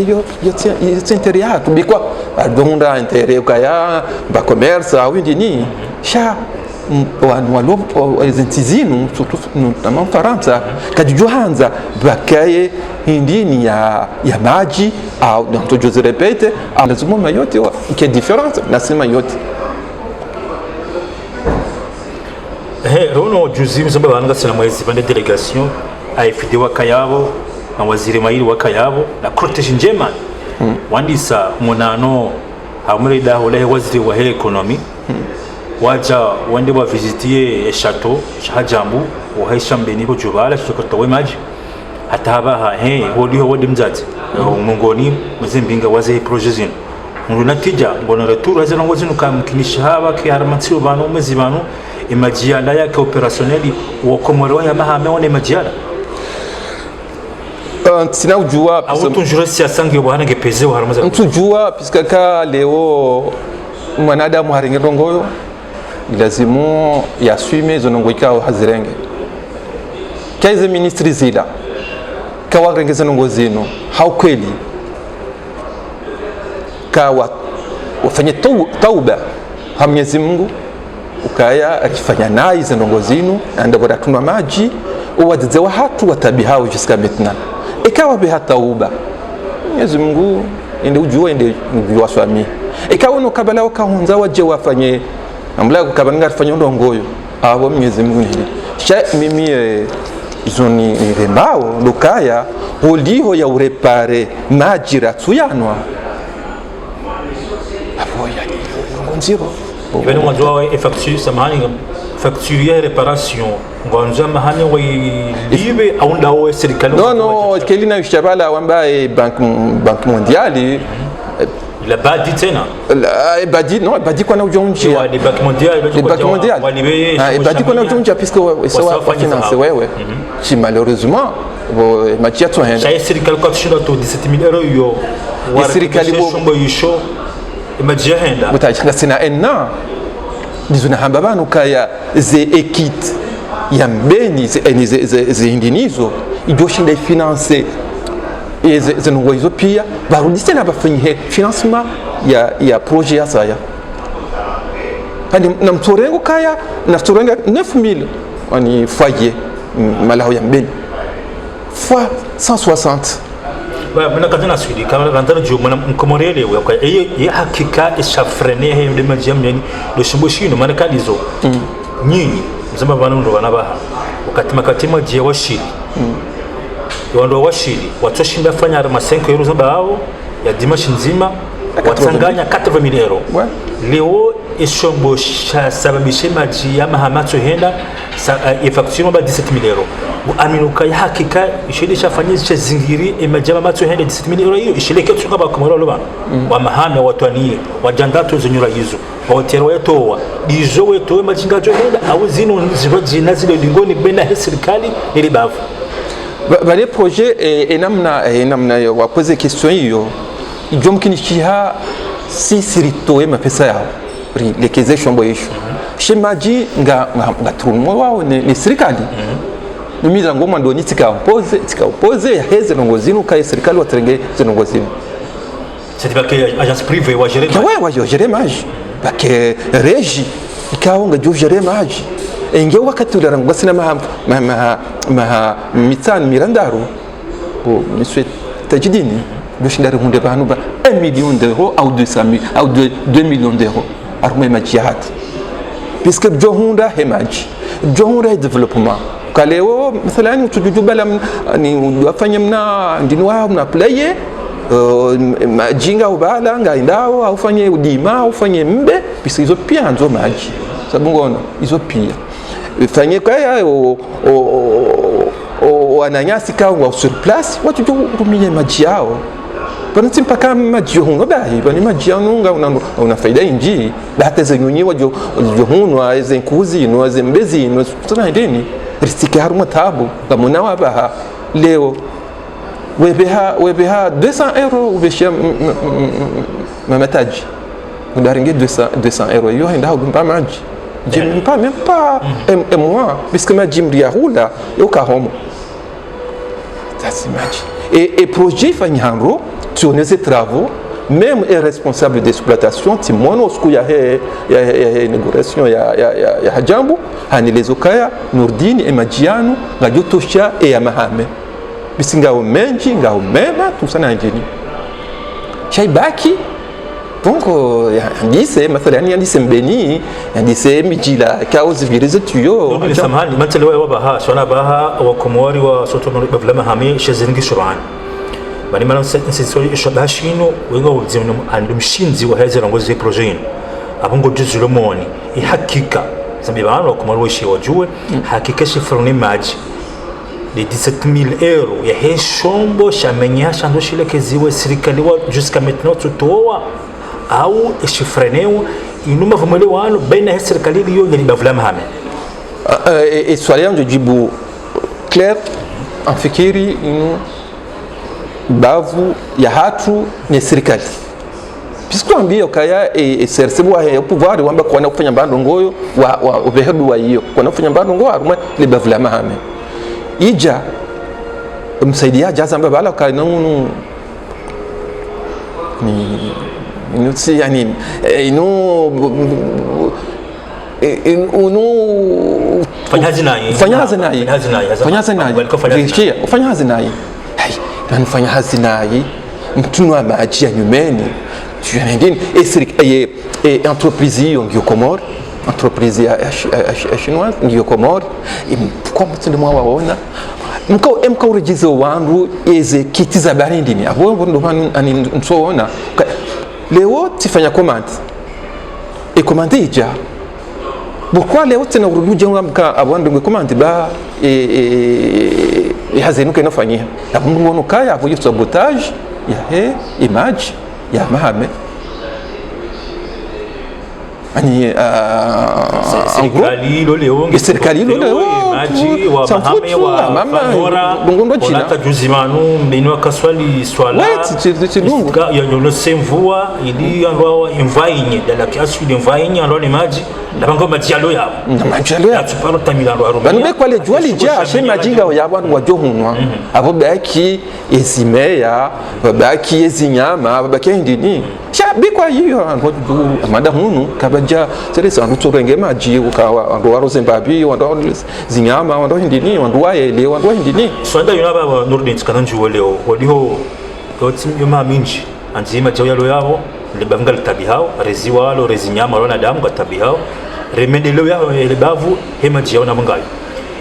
yo c'est intérêt hatu bikwa donda intérêt kaya ba commerce au ndini sha zintizino surtout notamment Faransa kajijohanza bakaye hindini ya maji au ndio je répète lazima mayote qui est différente nasema yote rono juzi mzamba bananga sana mwezi pande delegation AFD wakayabo na waziri Maili wakayabo na cortege njema wandisa munano hamurida hole waziri wa economy waja wende wa visitie chateau hajambu wa heshambeni ko jubala shokota we maji hataba holiho wodi mzati mungoni mzimbinga waze project zino mundu natija mbona retour azana ngozino kamkinisha haba ki haramatsio bano mezibano imajiala yake opérationnel wa komoro ya mahame one majiala sina ujua au tunjure siasa ngi bwana ngepeze wa haramaza mtujua piskaka leo mwanadamu haringerongoyo lazimu yaswime zonongoika hazirenge kaize ministri zila kawarengeza nongozino haukweli kawa wafanye tauba ha Mwenyezi Mungu ukaya akifanya naye zonongozino anda bora tunwa maji uwadize wa hatu watabihao jiska metna ikawa be tauba Mwenyezi Mungu ende ujua ende waswami ikawa no kabala wakahunza waje wafanye amla kukabanga afanya ndongoyo abo Mwenyezi Mungu ni sha mimi zoni rembao lukaya holiho ya urepare majira tuyanwa abo ya ngonziro ibeno mwanzo facture samani facture ya reparation ngonza mahane wa libe au ndao serikali no kelina ushabala wambaye bank mondiale la badi tena badi non badi kwa na ujonji les banques mondiales badi kwa na ujonji puisque sawa finance wewe si malheureusement machia to henda chay serikali kwa tushinda to 17000 euro yo serikali bo yisho imajia henda mutachanga sina enna dizuna hamba banu kaya ze ekit ya mbeni ze indinizo idoshinda finance zenongoizo pia barudise na bafanyihe financement ya projet ya saya hadi na mtorengo kaya na mtorenga 9000 ani foyer malaho ya mbeni fois 160 bana katana sudi kama randara jo mana mkomorele we kwa ya hakika ishafrene he de majam yani do shimboshino mana kalizo nyinyi mzamba bana ndo bana baha katima je washiri yondo washiri watoshinda fanya arma 5 euro zamba hao ya dimashi nzima watanganya 40000 euro leo ishombo sababishe maji ya mahamatso henda efacture ba 17000 euro aminuka ya hakika ishili shafanyisha zingiri imajama matso henda 17000 euro hiyo ishileke tsunga ba komoro loba wa mahame watwani wajandato zinyura hizo hotelo wetowa dizo wetowe majinga jo henda au zino zibajina zile lingoni bena serikali ili bavu les projets enamna wa poser question hiyo ijomkinishiha si siritoe mapesa yao lekeze shombo yisho shimaji nga trumo wao ni serikali mimi zangu mando ni tika opose ya heze nongozino kai serikali watrenge zinongozino c'est pas que agence privée wa gérer wa gérer maji bake reji ikawa nga jo gérer maji inge wakati ularangwa sina ma mitsan mirandaro bo monsieur tajidini bishindari hunde banu ba 1 million d'euros ou 200 000 ou 2 millions d'euros arme majiat puisque johunda hemaji johunda development kaleo mathalan tujubala ni wafanya mna ndinwa mna playe majinga ubala ngaindao au fanye udima au fanye mbe puisque hizo pia nzo maji sababu ngono hizo pia fanye kaya wananyasi kawa sur place watu rumie maji yao bana mpaka maji hunga bahi bani maji yanunga una faida inji hata zenyonyi wajo hunwa zenkuzi no zembezi no tuna ndeni risike haruma tabu kamona wabaha leo webeha 200 euro ubeshia mamataji udaringe 200 euro yo henda hagumba maji Jim pas même pas un mois puisque ma Jim riaroula yo kahomo that's image et projet fanyaro tourner ces travaux même les responsables d'exploitation timono siku ya inauguration ya hajambu hanilezokaya Nurdini emajiano ngajotosha ya mahame bisingao menji ngao mema tumsana njeni shaibaki donc yandise mathalan yandise mbeni yandise mijila kauzi virize tuyo ni samahani mathalan wewe baha shona baha wa komori wa soto bavla mahame shazingi shuran bani mana nsisoi shabashino wenga uzimno andumshinzi wa hezera ngozi project abongo juzulomoni ihakika sababu bana wa komori weshi wajue hakika shifroni maji de 17,000 euros ya heshombo shamenya shando shile keziwe serikali wa jusqu'à maintenant tutoa au ishifreneo inuma vumele wano baina ya serikali hiyo ni bavula mahame swali yangu jibu clair afikiri inu bavu ya hatu ni serikali puisque ambio kaya exercice wa pouvoir wamba kwa kufanya bando ngoyo wa ubehedu wa hiyo kwa kufanya bando ngoyo aruma le bavula mahame ija msaidia jaza mbaba ala kana unu ni inusi yani fanya hazinayi mtuno maji ya nyumeni tuyanendini entreprise hiyo ngio Komori entreprise ya chinoise ngio Komori kwa mtundo mwa waona mko urejizo wangu eze kitiza barindini abo ndo ani nsoona leo tifanya commande e commande ija pourquoi leo tena uruduja ngamka abando ngwe commande ba hazenu kena fanyia abungu kaya abo sabotage ya image ya mahame ani serikali leo maji wa mahame wa Fanora lungondo china hata juzimanu mbinu akaswali swala tidungu ya nyono semvua ili andwa invainye dala kiasu ile invainye andwa ni maji ndabanga maji yalo ya tuparo tamila ndo aruma banube kwale jwali ja shema jinga ya bantu wajohunwa abo baki ezimeya babaki ezinyama babaki ndini sha bikwa yiyo andwa amada hunu kabaja seresa ndo torenge maji ukawa ndo waro Zimbabwe ndo zinyama ndo ndini ndo waele ndo ndini swanda yona baba Nurdin tkananju leo waliho yotim yoma minji anzima jawalo yabo libanga litabihao reziwa lo rezinyama lo nadamu gatabihao remedelo yao elebavu hema jiona mangayo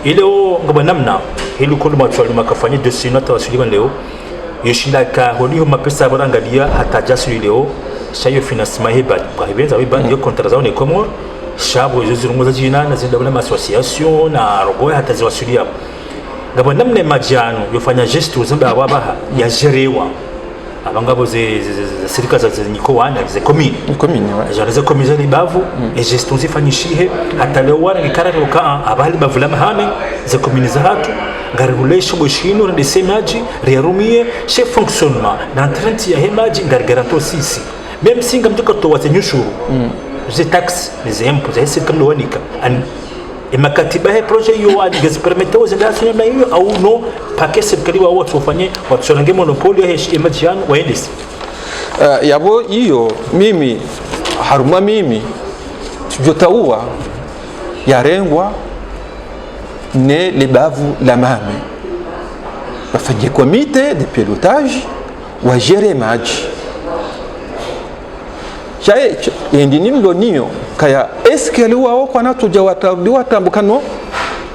ileo ngaba namna hili kondo matwali makafanya desina tawasiliwa leo yoshinda ka holiho mapesa barangalia hata jasu leo shayo financement hebad kwa hibenza wibandi yo contrat ne Komori shabo zizirunguza jina na zinda bana association na rogoya hata ziwasulia ngaba namna majano yofanya gesto zamba abaha ya jerewa abangabo ze sirika za niko wana ze commune za commune za bavu e gestion zifanyishihe hata leo wana ngikara roka abali bavula mahame ze commune za hatu ngaregulation boshino na desemaji riarumie che fonctionnement na 30 ya hemaji ngargaranto sisi même singa mtoko to watenyushuru ze tax les impôts ze sirika mlowanika imakatiba he projet yo adigezi permettre aux industries na hiyo au no paquet serikali wa watu wafanye waturange monopoly ya imajiano waendesi yabo hiyo mimi haruma mimi tujotaua yarengwa ne lebavu la mame bafanye comité de pilotage wa gérer maji chae endini mlonio kaya eske liwao kwa natuja watambukano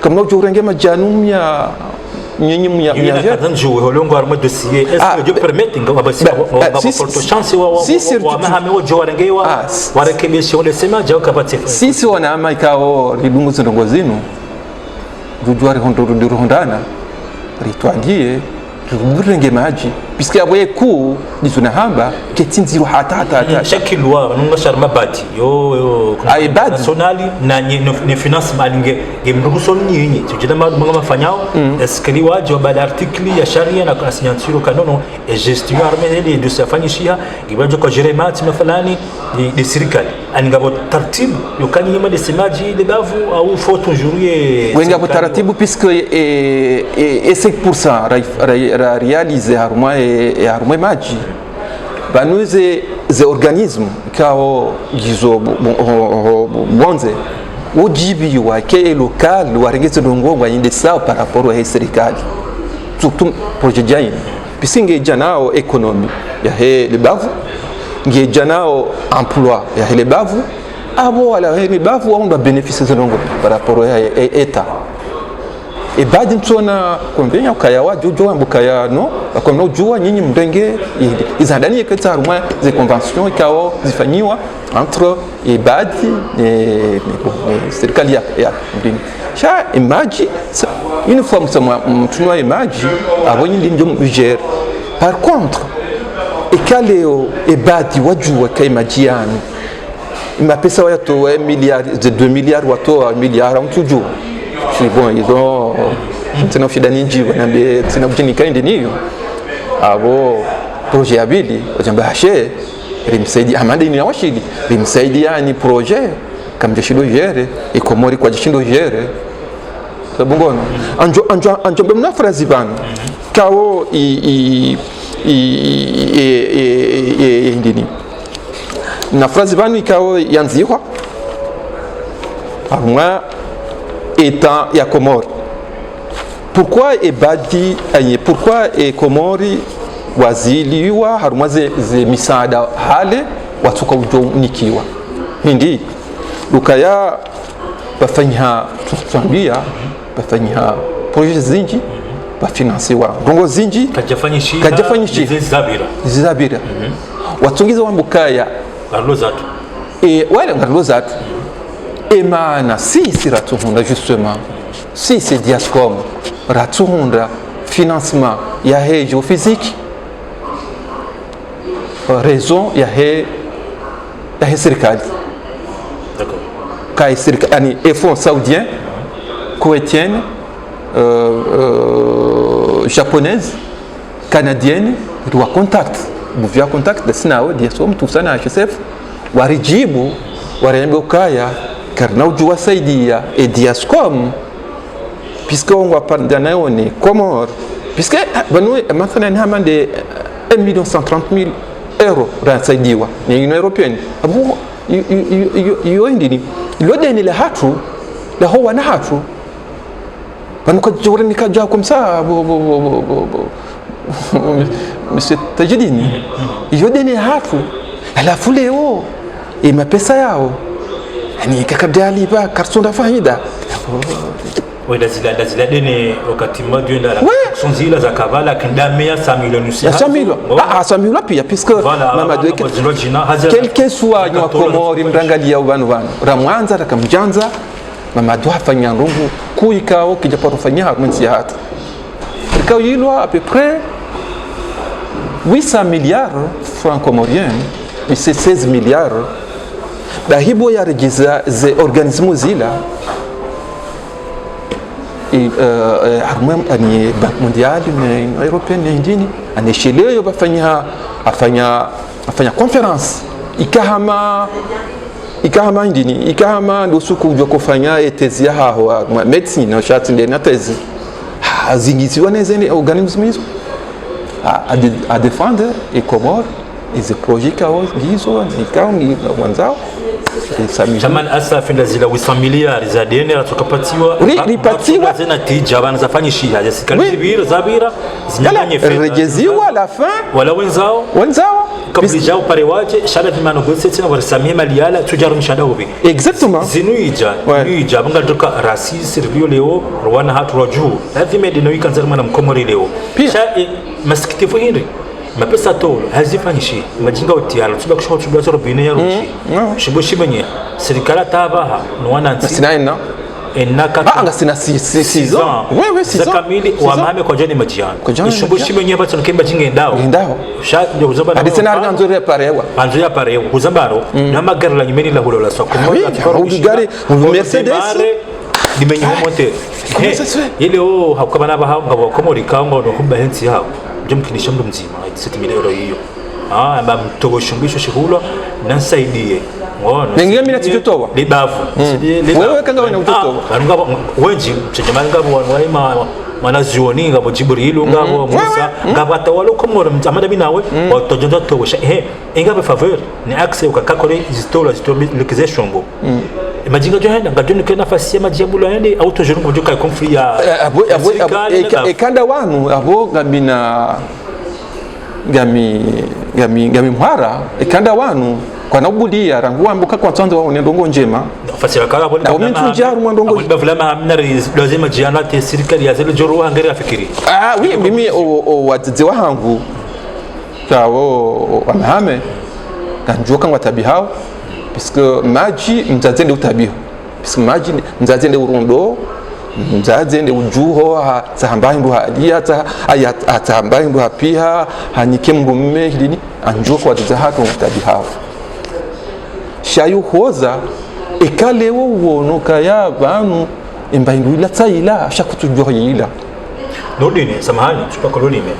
kama ujurenge majanum ya nyinyi mya katanju holongo arma dossier est-ce que Dieu permet ngaba basi porto chance wa mahame wo jorenge wa warekebisha wale sema jao kabati sisi wana ama ikao lidungu zindongo zinu jujwari hondana ritwandie rurenge maji puisque aboye ku dizuna hamba ketinzi hata shakilwa nunga sharma bati yo ay bad nationali na ne financement nge gemruhuso nyinyi tujida mama fanyao eskali waji wa bad article ya sharia na signature kanono et gestion armée de dossiers fanyishia gibajo kwa jeremati mafalani de serikali angabo taratibu yokani yema de semaji de bavu au faut toujours wenga bo taratibu puisque et 5% réalisé haruma maji banuze ze organismes kao gizo bonze ujibi wa ke local warengeze dongo wa inde sawa par rapport à serikali surtout projet jain pisinge janao économie ya he lebavu nge janao emploi ya he lebavu abo wala he lebavu on doit bénéficier de dongo par rapport à état e baadhi mtona konvenya ukayawa jojo ambukaya no akono jua nyinyi mdenge izadani yeketa haruma ze conventions ikao zifanywa entre e baadhi serikali ya mbini cha imagine une fois mtunwa imagine abonyi ndinjo mugere par contre ikaleo e baadhi wajua kaimajiani imapesa wato 1 milliard de 2 milliards wato 1 milliard mtujo bon ils ont tena fidani njiwa nambe tena kujinika ndiniyo abo projet abili wajamba hashe rimsaidi amande ni washidi rimsaidia ni projet kama jeshido jere ikomori kwa jeshido jere sabungono anjo bemna frazi ban kawo ndini na frazi ban kawo yanziwa amwa état ya Comores. Pourquoi ebadi anye pourquoi Comori waziliwa haruma ze misaada hale watuka ujonikiwa hindi lukaya bafanya tutambia bafanya projet zinji bafinansiwa gongo zinji kajafanyishi zizabira watungiza wambukaya garlozatu wale garlozatu emana si ratuhunda justement si c'est Diascom ratuhunda financement ya he géophysique raison ya he serikali d'accord kai serikali yani effort saoudien koweïtienne japonaise canadienne doit contact via contact sinao Diascom tout ça na HSF warijibu warembe ukaya karna ujua saidia et Diascom puisque on va parler d'anaone Comores puisque banu maintenant ni hamande 1,130,000 € rasaidiwa ni Union Européenne abu yo ndini lodeni la hatu la huwa na hatu banu ko jawrani ka ja comme ça monsieur Tajidini yodeni hatu ala fuleo et mapesa yao yani kakabdali ba karsonda faida wenda zila dene wakati mmoja ndio la sonzila za kavala kindamea 100 millions ya 100 millions 100 millions pia puisque mama de quelqu'un soit ni Komori mrangalia ubanu ramwanza rakamjanza mama do afanya rungu kuikao kijapo fanyia harumsi ya hatu ikao yilwa à peu près 800 milliards francs comoriens mais c'est 16 milliards bahibo ya regiza ze organismu zila harmam ani bank mondial na européenne ndini anesheleyo bafanya afanya conference ikahama ndini ikahama ndosuku ujwa kufanya etezi haho medicine na shati ndena tezi zingiziwa nezeni organismu hizo à défendre et Comores et ces projets kao hizo nikao ni mwanzao Jaman asa finda zila 800 milliards za deni tukapatiwa ripatiwa zina tija bana zafanya shia ya sikali zibira zabira zinyanganye fedha rejeziwa la fin wala wenzao kabla jao pare waje shada vimano goseti na warisamia maliala tujaru mshada ubi exactement zinuija banga duka rasi servio leo rwana hatu raju lazima dino ikanzarma na Mkomori leo sha maskitifu hili mapesa tolo hazifanyishi majinga utiala tuba kusho tuba zoro bine ya rushi shibo shibanye serikala tabaha no wanansi sinaina enaka anga sina 6 ans oui 6 ans zakamili wa mame kwa jani majiano shibo shibanye batso kemba jinga ndao sha ndio kuzaba na adisena nganzo reparewa anzo ya parewa kuzambaro na magari la nyumeni la hulo la soko moja gari Mercedes dimenye monte ile hakukabana ba ngabo Komori kango no humba hensi hao jumkinisha mdu mzima 7 € hiyo amba mtogoshumbisho shihulo nansaidie ngona ningia mina titotowa libavu wewe kanga wana utotowa ngabo wenji mchejamanga wanwaima manazioni ngabo Jibril ngabo Musa ngabo atawalo komoro mtamada binawe watojonja towesha ingabe faveur ni accès ukakakore zitola likizeshongo imajinga johenda ngajoni kwa nafasi ya majibulo yende au tojuru ngo joka conflit ya ekanda wanu abo gami mhara ekanda wanu kwa nabudia rangu ambuka kwa tsanzo wao ndongo njema fasira kala bole na mtu jaru mwandongo bavulama amna lazima jiana te serikali ya zelo joro angere afikiri oui mimi watze wangu tawo wanahame kanjoka ngwa tabihao puisque maji mzazende utabiho puisque maji mzazende urundo mzazende ujuho zahambaye ndo hadia atambaye ndo pia hanike mrumme hili anjoko watze hato tabihao shayu hoza ekalewo wonoka ya banu imbaindula tsaila shakutujwa yila nodine samahani tupako lolime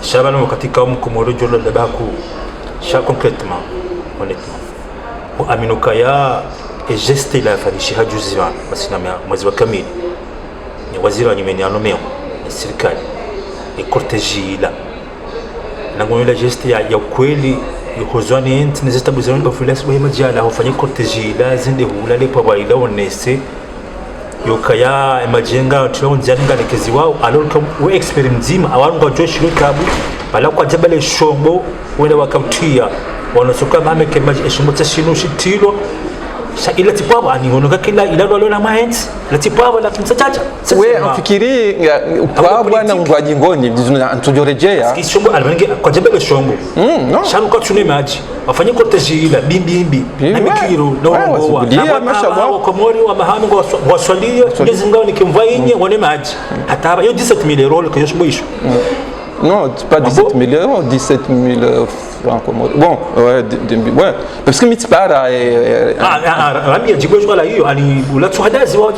shabana katika mkomoro jolo labaku sha concrètement honnêtement aminuka ya geste la fanishi hajuzivan basi na mwezi wa kamili ni waziri wa nyumeni anomeo serikali cortège ila na ngomela geste ya kweli yukozwani enti nezitabu zironi bafulasi bahima jala hofanye cortège ila zinde hula lepo baila onese yokaya majenga tulonzanga lekezi wao alors que we experimentima awangu joshiro kabu bala kwa jabale shombo wena wakautia wanasoka mame kemaji eshombo tsashino shitilo sa ila tipaba ani wonoka kila ila lona maent la tipaba la mtsachacha we afikiri upabwa na ngwaji ngoni bizuna antujorejea skishombo albange kwa jabale shombo no shamu kwa tune maji wafanye cortège ila bimbi na mikiro na wongo dia mashallah komori wa mahame wa swalia ngezi ngao nikimvainye wone maji hata yo 17000 euros que yo isho non pas 17000 euros 17000 francs bon ouais parce que mitipara rami jibo shwala hiyo ani ulatu hadazi wa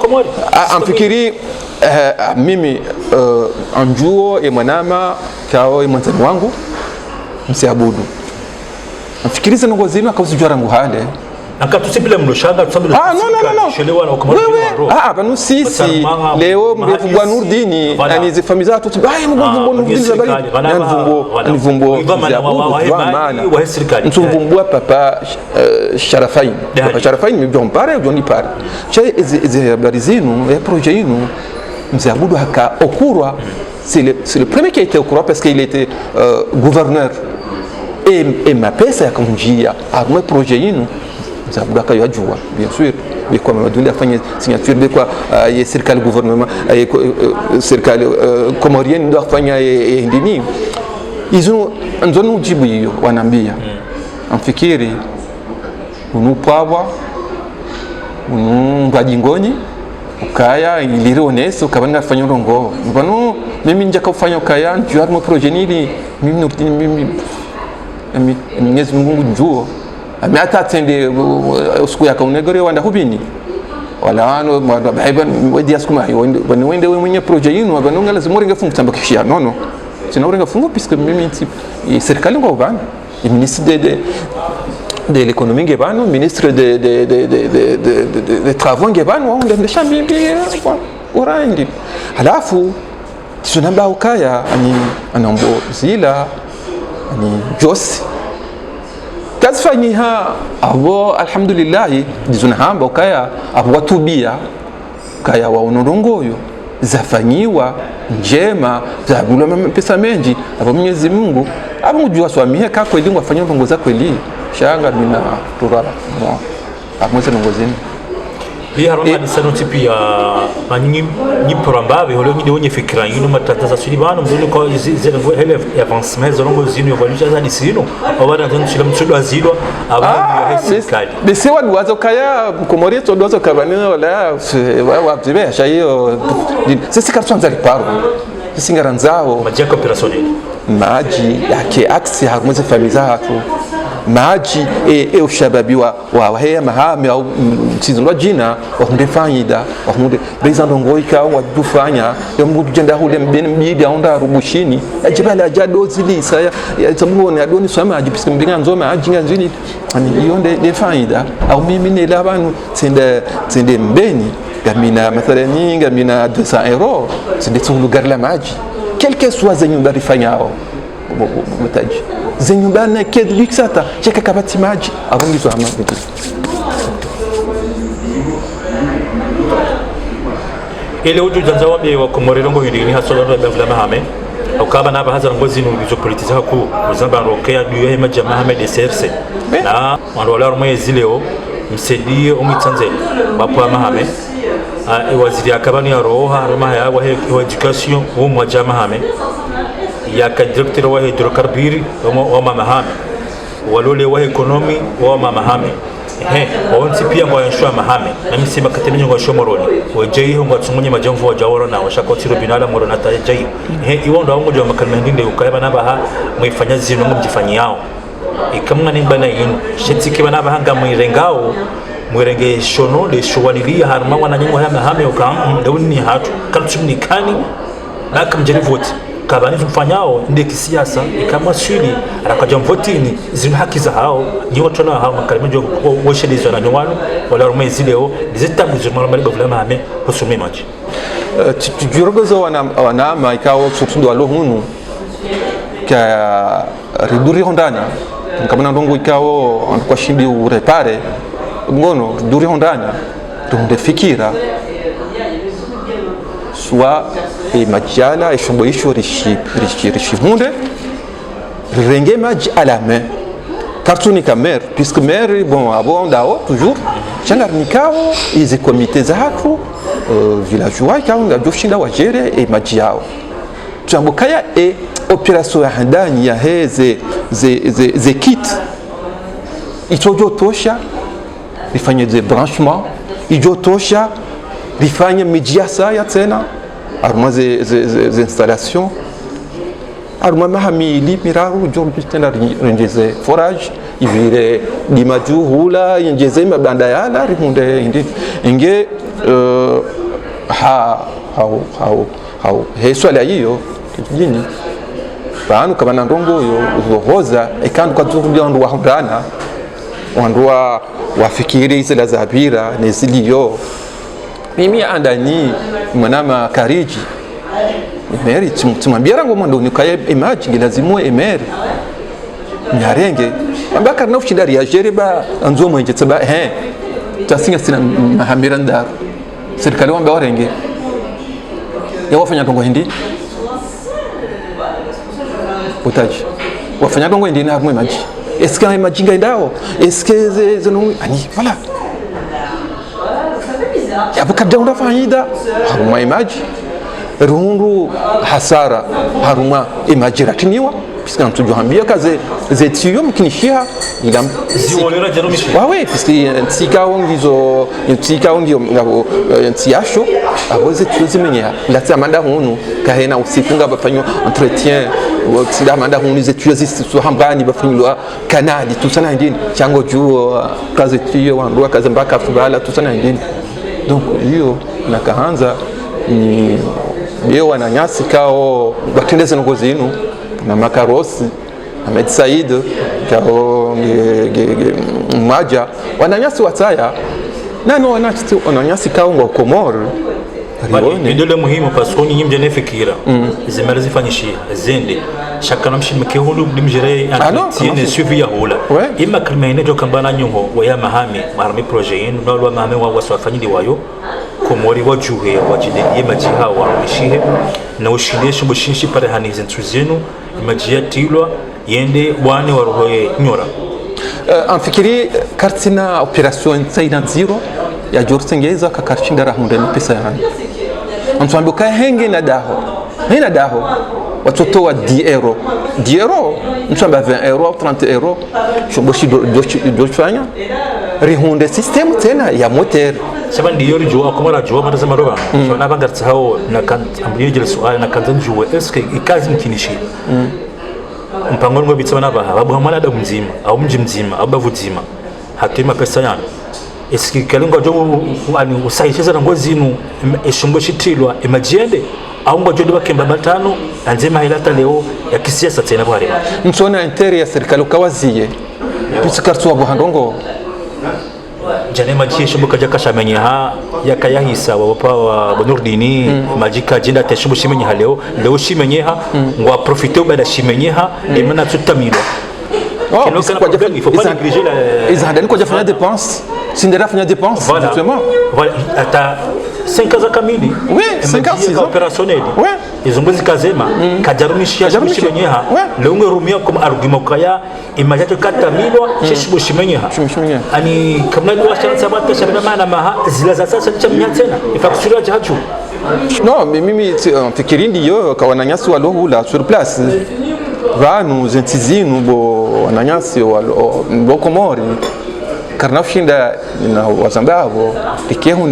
komori amfikiri mimi anjuo mwanama kao mwanzani wangu msiabudu mfikirize ngo zino akazijora nguhale akatusibile mloshanga tusabile no shelewa na ukamari banu sisi leo mvumbo Nurdini yani ze familia tu mvumbo Nurdini zabali mvumbo wa serikali mvumbo papa Sharafain mbona pare joni pare che ze habari zinu ya projet yinu mzabudu haka okurwa c'est le premier qui a été au courant parce qu'il était gouverneur et ma pesa yakamjia arme projet yinu mzabudu akayajua bien sûr biko mamaduni afanye signature biko ya serikali gouvernement serikali comorienne ndo afanya ndini izo nzono ujibu hiyo wanambia amfikiri unupabwa ngajingoni ukaya iliri honeste ukabanga afanya rongo mbano mimi njaka ufanya ukaya ndio armo projet nili mimi Mwenyezi Mungu njoo amata tende usiku yaka unegore wanda hubini wala wano baiban wadi askuma wende mwenye projet yinu abanonga lazima uringa fungu tambakishia nono sina uringa fungu puisque mimi serikali ngo bana ministre de l'économie ngebano ministre de travaux ngebano wao ndio shambi orangi halafu tunamba ukaya ani anombo zila ani josi kazifanyiha abo alhamdulillah dizuna hamba ukaya abo watubia kaya wa unorongoyo zafanyiwa njema za bula pesa mengi abo Mwenyezi Mungu abo mjua swamihe ka kweli ngwafanya ndongo za kweli shanga mina turara mo amweze ndongozini bi harama disano tipi ya ni poramba be holo ni donye fikira yino matata sulibano mzulu ko zile hele avancement zongo zino evolution za disino obana tan chila mchudo azilo aba serikali bese wadwaza kaya komori to dozo kabana wala wabzibe shayo sisi kartwanza riparo sisi ngaranzao majia opérationnel maji yake aksi harumeze familia hatu maji ushababi wa haya mahame au mtizwa jina wa hundefanyida wa hunde bezando ngoika wa dufanya ya mungu jenda hule mbidi aonda rubushini ajibala ajado zili saya tamubone adoni swama ajipiska mbinga nzoma ajinga nzini ani yonde defanyida au mimi ne labanu tsende mbeni gamina mathalani gamina 200 euro sinde lugar la maji quel que soit zenyumba rifanyao mtaji zenyumba na ked luxata cheka kabati maji abongizo amaji ile uju janza wabe wa komorero ngo hindi ni hasolo ndo bavula mahame ukaba naba hazara ngozi no bizo politiza ku uzamba rokea duyo hema jamaa Ahmed SRC na wandola rumwe zileo msedie umitsanze bapwa mahame waziri akabani ya roha roma ya wa education wo mwa jamaa Ahmed ya ka director wa hydrocarburi wa mahame walole wa economy wa mahame waonsi pia ngo yanshwa mahame na msima katemenyo ngo shomoroni wajei ngo tsumunye majamvu wa jaworo na washakotiro binala moro na tajei iwondo wangu jo makalma ndinde ukayaba nabaha mwifanya zino mjifanyia yao ikamwa ni bana yin shetike bana bahanga mwirengao mwirenge shono de shwanilia harma wana nyingo ya mahame ukam ndawni hatu kaltsumni kani na kamjerivoti kabani tumfanyao ndi kisiasa ikamwa shuli arakaja mvotini zinu haki za hao nyo tona hao makalima woshelizo na nyowano wala rumezi leo zitamu zimara mali bavula mahame husumi maji tujurogozo wana maikao surtout alo hunu ka riduri hondana kama ndongo ikao kwa shindi urepare ngono riduri hondana tunde fikira soit majala et shomboisho rishi hunde renge maji à la main cartoni ka mer puisque mer bon avant dao toujours changar nikao izi comité za hatu villageois kaunga doshinda wajere e maji yao tuambukaya e opération ya handani ya heze ze kit itojo tosha rifanye de branchement ijo tosha rifanye mijiasa ya tena arma ze installation arma mahamili miraru jorbi tena renjeze forage ivire dimaju hula yenjeze mabanda yala rimunde indi inge ha heswala hiyo kijini banu kabana ndongo yo uzohoza ekandu kwa zuru byandu wa hundana wandua wafikiri zile za bira neziliyo mimi andani mwanama kariji emeri tumambira ngo ndo nikaye imagine lazimwe emeri nyarenge ambaka na ushindari ya jereba anzo mwenje tsaba tasinga sina mahamira ndaro serikali wamba warenge ya wafanya tongo hindi utaji wafanya tongo hindi na harmwe maji eske na majinga ndao eske zeno ani voilà ya bukadda unafanyida haruma imaji rundu hasara haruma imaji ratiniwa puisque ntujambia kaze zetiyo mkinishia ila ziwolera jeromishi wawe puisque ntika ongizo ngabo ntiasho aboze tuzimenya lati amanda hunu kahena usikunga bafanywa entretien sida amanda hunu zetiyo zisu hambani bafanywa kanadi tusana ndini chango juu kaze tiyo wandu kaze mbaka fubala tusana ndini donc hiyo nakaanza ni leo wananyasi kao batendeze ngozi inu na makarosi Ahmed Said kao maja wananyasi wataya nano wananyasi kao ngo Komoro ndio muhimu pasko nyinyi mjane fikira zimara zifanyishia zende shakana mshimike hulu dimjere antine suivi ya hula ima kalmaine jo kambana nyongo waya mahame marmi projet yenu nalwa mahame wa wasafanyidi wayo Komori wajuhe wajide yemajiha wa mishihe na ushindeshe bushinshi pare hanize ntuzenu imajia tilwa yende wane warohoye nyora anfikiri kartina operation saina zero ya jorsengeza ka karshinda rahunde ni pesa yani mtu ka henge na daho watoto wa 10 euro mtu 20 euro 30 euro shoboshi dofanya rihunde system tena ya moteur sema ndiyo rijua kumara jua mara za maroba so na banga tsao na kan ambiye jile swali na kanzan jua eske ikazi mkinishi mpango ngo bitsana babu hamana da mzima au mji mzima au bavu mzima hatima pesa yana eske kalingo jo ani usaisheza na ngozi inu eshumbo shitilwa emajiende au ngo jodi bakemba batano anzema hilata leo ya kisiasa tena bwari msona interi ya serikali ukawaziye tusikartwa buhandongo jane maji shumbu kaja kashamenye ha yakayahisa wapa wa bonurdini maji kajenda teshumbu shimenye ha leo shimenye ha ngwa profiter bada shimenye ha emana tutamilo il faut pas négliger ils ont quoi faire dépenses Sindera fait des dépenses justement voilà ata 5 ans kamili oui 5 ans 6 ans opérationnel oui ils ont besoin kazema kajarumishia shimenyeha leo ngerumia comme argument kaya imajato kata milwa shishibo shimenyeha ani kama ndio washana sabata shabana maana maha zila za sasa chamnya tena ifakusura jachu non mais mimi fikiri ndio kwa wananyasi walohula sur place vanu zentizinu bo wananyasi walo komori karnafshinda na wazambavo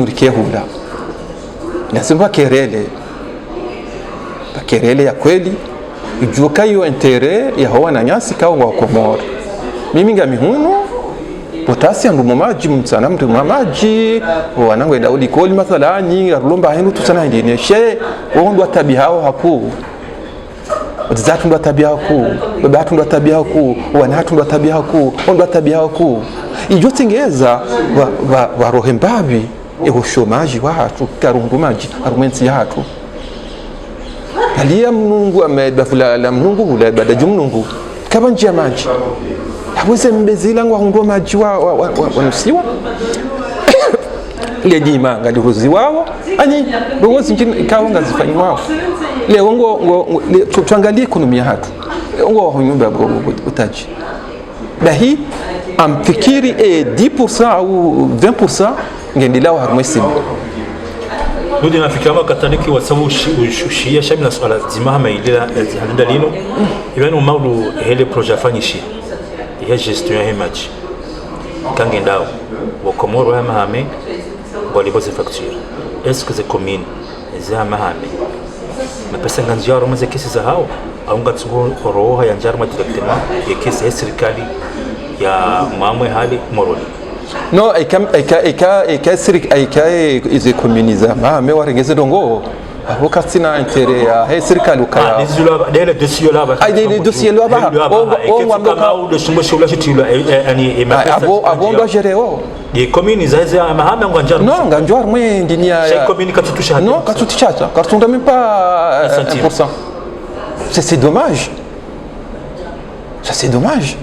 likehula nasimba kerele ya kweli ijuka hiyo intere ya hawa na nyasi kao wa komori mimi ngamihunu potasi andu mamaji mtsana mtu mamaji wanangu Daudi koli mathalani arulomba hinu tusana ndine she wondo tabia hao haku zatu ndo tabia haku babatu ndo tabia haku wanatu ndo tabia haku ndo tabia haku ijotengeza wa rohembabi egoshomaji watu karungumaji arumenti yatu alia Mungu amebafula la Mungu hula ibada jumnungu kabanje maji haweze mbezila ngo hundo maji wanusiwa lejima ngaliruzi wao ani bongozi njini kawo ngazifanywa leo ngo tuangalie ekonomi yatu ngo nyumba utaji bahi amfikiri 10% au 20% ngendela harumesibi nudi nafikira makataniki wasabu ushia shamila swala zima mailila dalino ibanu maulu hele projet fanyishi ya gestion ya match kangendao wakomoro ya mahame waliboze facture est-ce que c'est commune za mahame na pesa nganjia romaze kesi za hao au ngatsugo roha ya njarma directement ya kesi ya serikali ya mamwe hali moroni no eka ize communiza mahame warengeze dongo abo katsina intere ya he serikali ukaya dele dossier là ba dele dossier là ba on wamboka de shimbo shula chitilo ani abo ndo jereo de commune za mahame nganja non nganja mwe ndinia ya commune katutusha non katutusha kartonda même pas 1%. C'est dommage. Ça c'est dommage.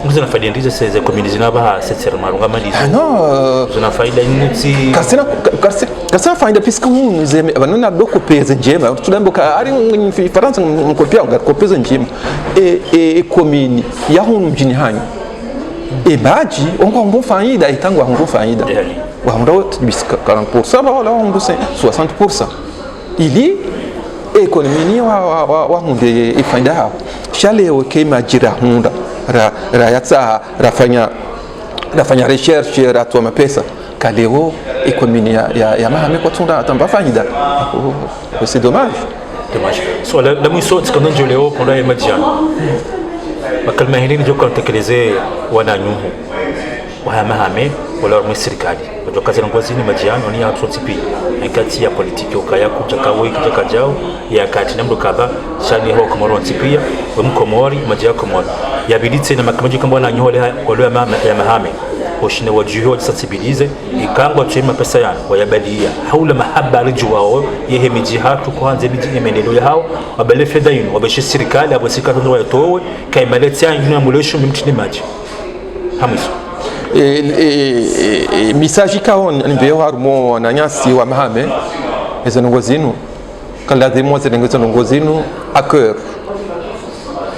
Vous avez fait des risques ces communes zinaba sincèrement ngamalizo. Ah non, vous avez faida inuti. Kasina faida puisque nous zeme banana doko pesa njema. Tudamboka ari mu Faransa mkopia ngakopeza njema. Commune ya hunu mjini hanyu. Maji ongo faida itangwa ongo faida. Wa ndo 40% wala ndo 60%. Ili ekonomi wa hunde ifaida hao shaleo ke majira hunda ra yatsa rafanya recherche ratwa mapesa kaleo ekonomi ya mahame kwa tunda atamba faida c'est dommage so la mwiso tsikana leo kwa majiana makalma hili ndio kutekeleze wananyuhu wa mahame wala wa serikali ndio kazi ngozini majiano ni hapo tipi kati ya politiki ukaya kuja kawe kuja kajao ya kati namdo kadha shani ho komoro tipia wa mkomori majia komoro ya biditse na makamaji kamba na nyole wale ya mahame oshine wajuho sensibilize ikangwa chema pesa yana wayabadia haula mahaba rijwao yehe mijihatu kwanza biji emenelo ya hao wabale fedha yinu wabeshi serikali abo sikatu ndo yatowe kaimaleti yinu mulesho mtini maji hamiso misaji kao nivyo harumo na nyasi wa mahame ezo ngozinu kala demo zelengezo ngozinu a cœur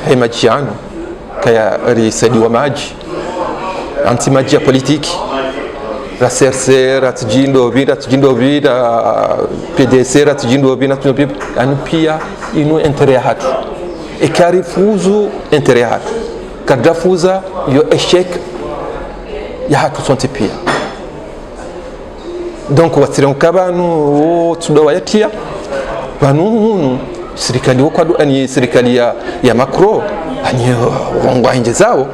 hemajiano kaya risadi wa maji anti maji politique la CRC ratjindo vira PDC ratjindo vira anu pia inu intérêt hatu e karifuzu intérêt hatu kadafuza yo échec ya hatu sonte pia donc watire nkabanu tudowa yatia banu serikali wako ani serikali ya Macron ani wangwa nje zao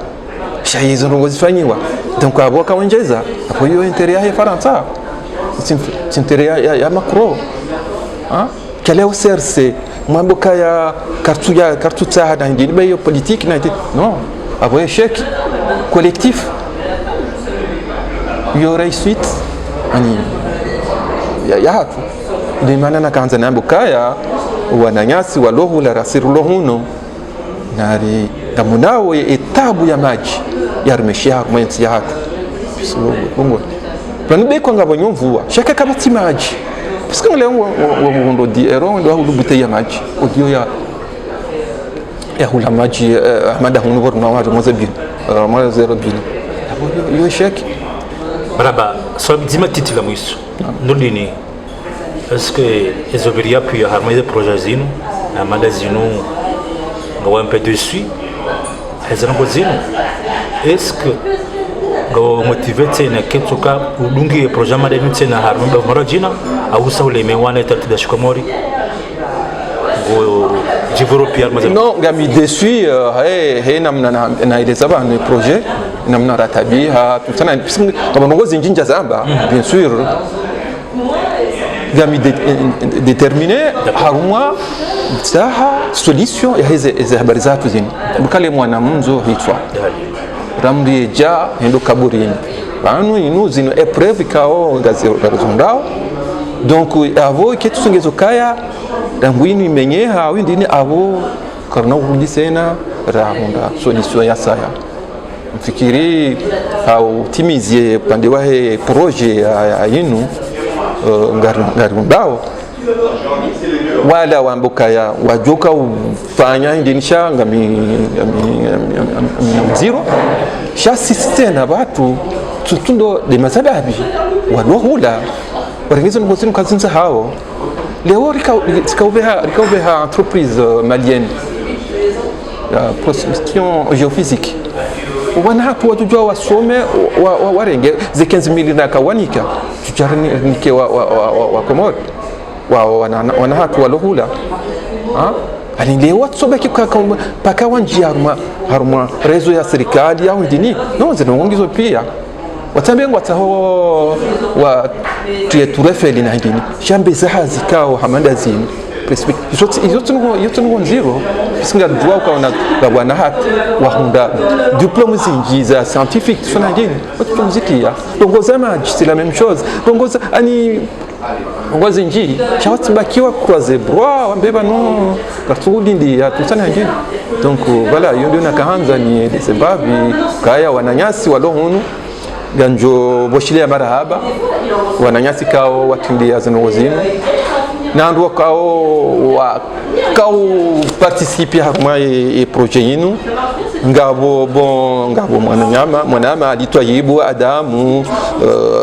shaizo ndo zifanyiwa donc abo kaonjeza hapo hiyo intérêt ya Faransa intérêt ya Macron kale userse mwamboka ya kartu tsahada ndini bayo politique na non abo échec collectif hiyo réussite ani ya hatu ndio maana nakaanza nambo kaya wananyasi walohula rasirulohuno nari ngamunao etabu ya maji yarumeshia mwenzi yako bisubungo planube kwa ngabo nyumvua shaka kama ti maji pisika ngale wa mundo di ero ndo hulubute ya maji odio ya hula maji amada hunu bor na wajo mozabi mo zero bin yo shaki baraba so dima titila mwiso ndolini est-ce que les ouvriers puis harmoniser projet zino na mada zino ngawa un peu dessus ezana zino est-ce que ngawa motiver tena ketuka udungi projet mada zino tena harmoniser marajina au saule mewana tatu da shikomori go jivoro pia maza non ngami dessus he namna na ile zaba ni projet namna ratabi ha tutana kama ngozi njinja zamba bien sûr gami déterminé harumwa saha solution ya hizi habari zatu zini bukale mwana mzo hitwa ramri ja ndo kaburini banu inuzino épreuve kao ngazirondao donc avo kitu singezo kaya dangwini menyeha windini avo karna urudisena rahunda solution ya saya mfikiri au timizie pande wahe projet ya yinu ngarundao wala wambuka ya wajoka ufanya ndinisha ngami zero sha system watu tutundo de masababi walohula waringizo ngosini kazinza hao leo rikaubeha entreprise malienne prospection géophysique wana hapo watujua wasome warenge ze 15,000 na kawanika tujaranike wa Komoro wana hatu walohula ali leo tsobeki paka wanji haruma rezo ya serikali au dini no zinongizo pia watambe ngwataho wa turefeli na dini shambe zahazi kao hamanda zini izote ngo nziro bisinga dua ukaona babwana hatu wahunda diplôme zingiza scientifique sona ngini otumuzikia dongoza maji c'est la même chose dongoza ani ngozi nji chawatbakiwa croiser bras wambeba no kartudi ndia tusana ngini donc voilà yondo nakaanza ni sababu kaya wananyasi walohunu ganjo boshilia marahaba wananyasi kao watindia zanozino nando kao participer harma e projet yinu ngabo mwanama alitwa yibu Adamu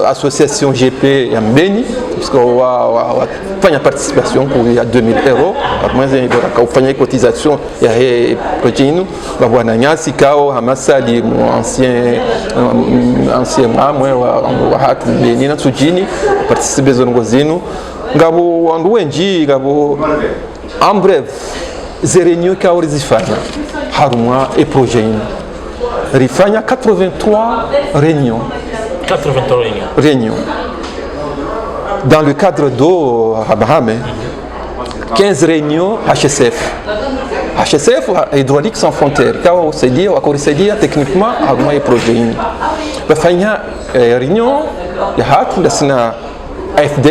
association GP ya Mbeni parce que wa fanya participation pour ya 2,000 euros harma ndio kufanya cotisation ya projet yinu bwana nyasi kao hamasali ancien mamwe wa hatu Mbeni na sujini participer zongo zinu ngabo wandu wenji ngabo en bref zerenyo ka orizifanya harumwa e projet rifanya 83 réunions dans le cadre d'eau Abraham 15 réunions HSF hydraulique sans frontières ka osaidia wakorisaidia techniquement harumwa e projet bafanya réunion ya hatu dasina AFD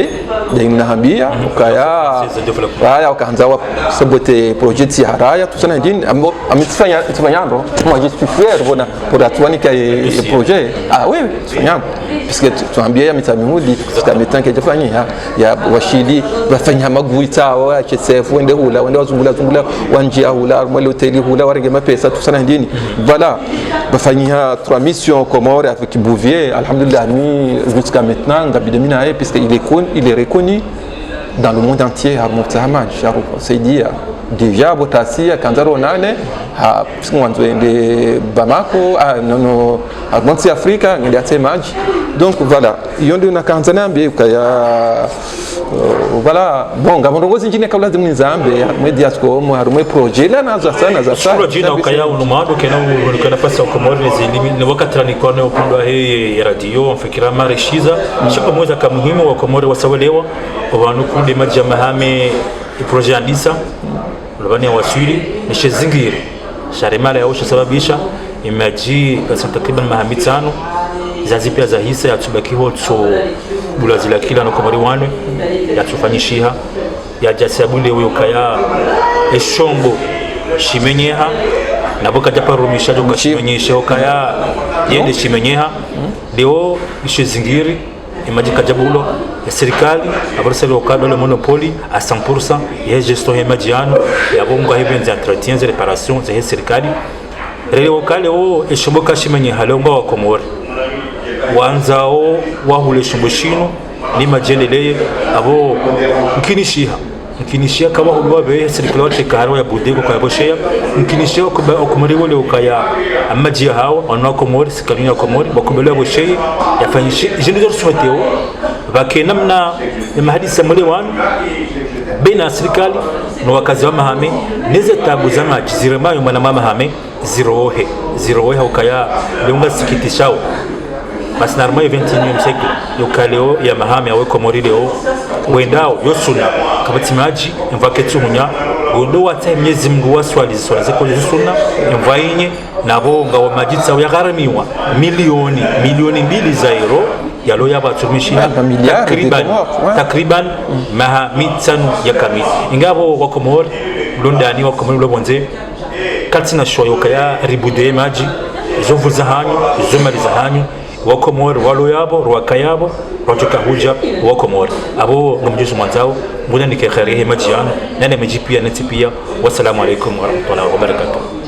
na hambia ukaya wakaanza sabote project ya haraya tusana ndini amitfanya tufanyando moi je suis fier bona pour atuanika le projet oui tufanyando parce que tuambia ya mitamudi parce que metanke tufanya ya washidi bafanya maguita au HSF wende hula wende wazungula wanjia hula mwele hoteli hula warege mapesa tusana ndini voilà bafanya 3 missions Comores avec Bouvier alhamdulillah ni jusqu'à maintenant ngabidemina parce que il est reconnu dans le monde entier à Moutahamad. C'est dit déjà Botassi à Kanzaro Nane à Bamako à Monti Africa il y a ces matchs. Donc voilà, il y a une Kanzanambi voilà bon ngabongo zinjine kabla zimni zambe media sko mo harume projet la nazo sana za sana projet ukaya unumado kana pasa Komoro zilimi ni wakati ni kone upundwa hii radio mfikira marishiza shaka moja kama muhimu wa Komoro wasawelewa abantu kundi maji mahame projet andisa labani wasiri ni shezingiri sharimala yaosha sababisha imaji takriban mahami 5 izazi pia za hisa yatubakiho tso bulazila kila no komori wanwe yatufanyishiha yajasabule uyo kaya eshombo shimenyeha nabo kaja parumisha jo kashimenyesha okaya yende shimenyeha leo ishe zingiri imaji kajabulo ya serikali abaraselo okado le monopoli à 100% ya gestion ya majiano ya bongo hebenza entretiens et réparations za serikali rele okale o eshombo kashimenyeha longo wa komori wanzao wahule shombo shino ni majendeleye abo mkinishia kama ulwabe serikali wote kaharo ya budego kwa boshea mkinishia okumuri wole ukaya amaji hao onakomori sikamina komori bakubele boshea yafanyishi jenizo sumeteo bakenamna mahadisa mule wan bena serikali no wakazi wa mahame neze tabu za maji ziremayo mwana mama mahame zirohe ukaya leunga sikitishao basi narma 21 siècle yokaleo ya mahame awe komori leo wendao yosuna kabatimaji mvaketu munya gondo wata myezi mngu waswali ziko zisuna mvainye nabo ngawa majitsa yagaramiwa milioni 2 za euro yalo yabatumishi takriban maha mitsanu ya kamili ingabo wakomori londani wakomori lobonze katina shoyo kaya ribude maji zovuza hanyu zomaliza hanyu wakomori walo yabo rwakayabo rojoka huja wakomori abo ngomjuzu mwanzao mbona nikekharehe majiano nane mejipia netipia. Wassalamu alaikum warahmatullahi wabarakatuh.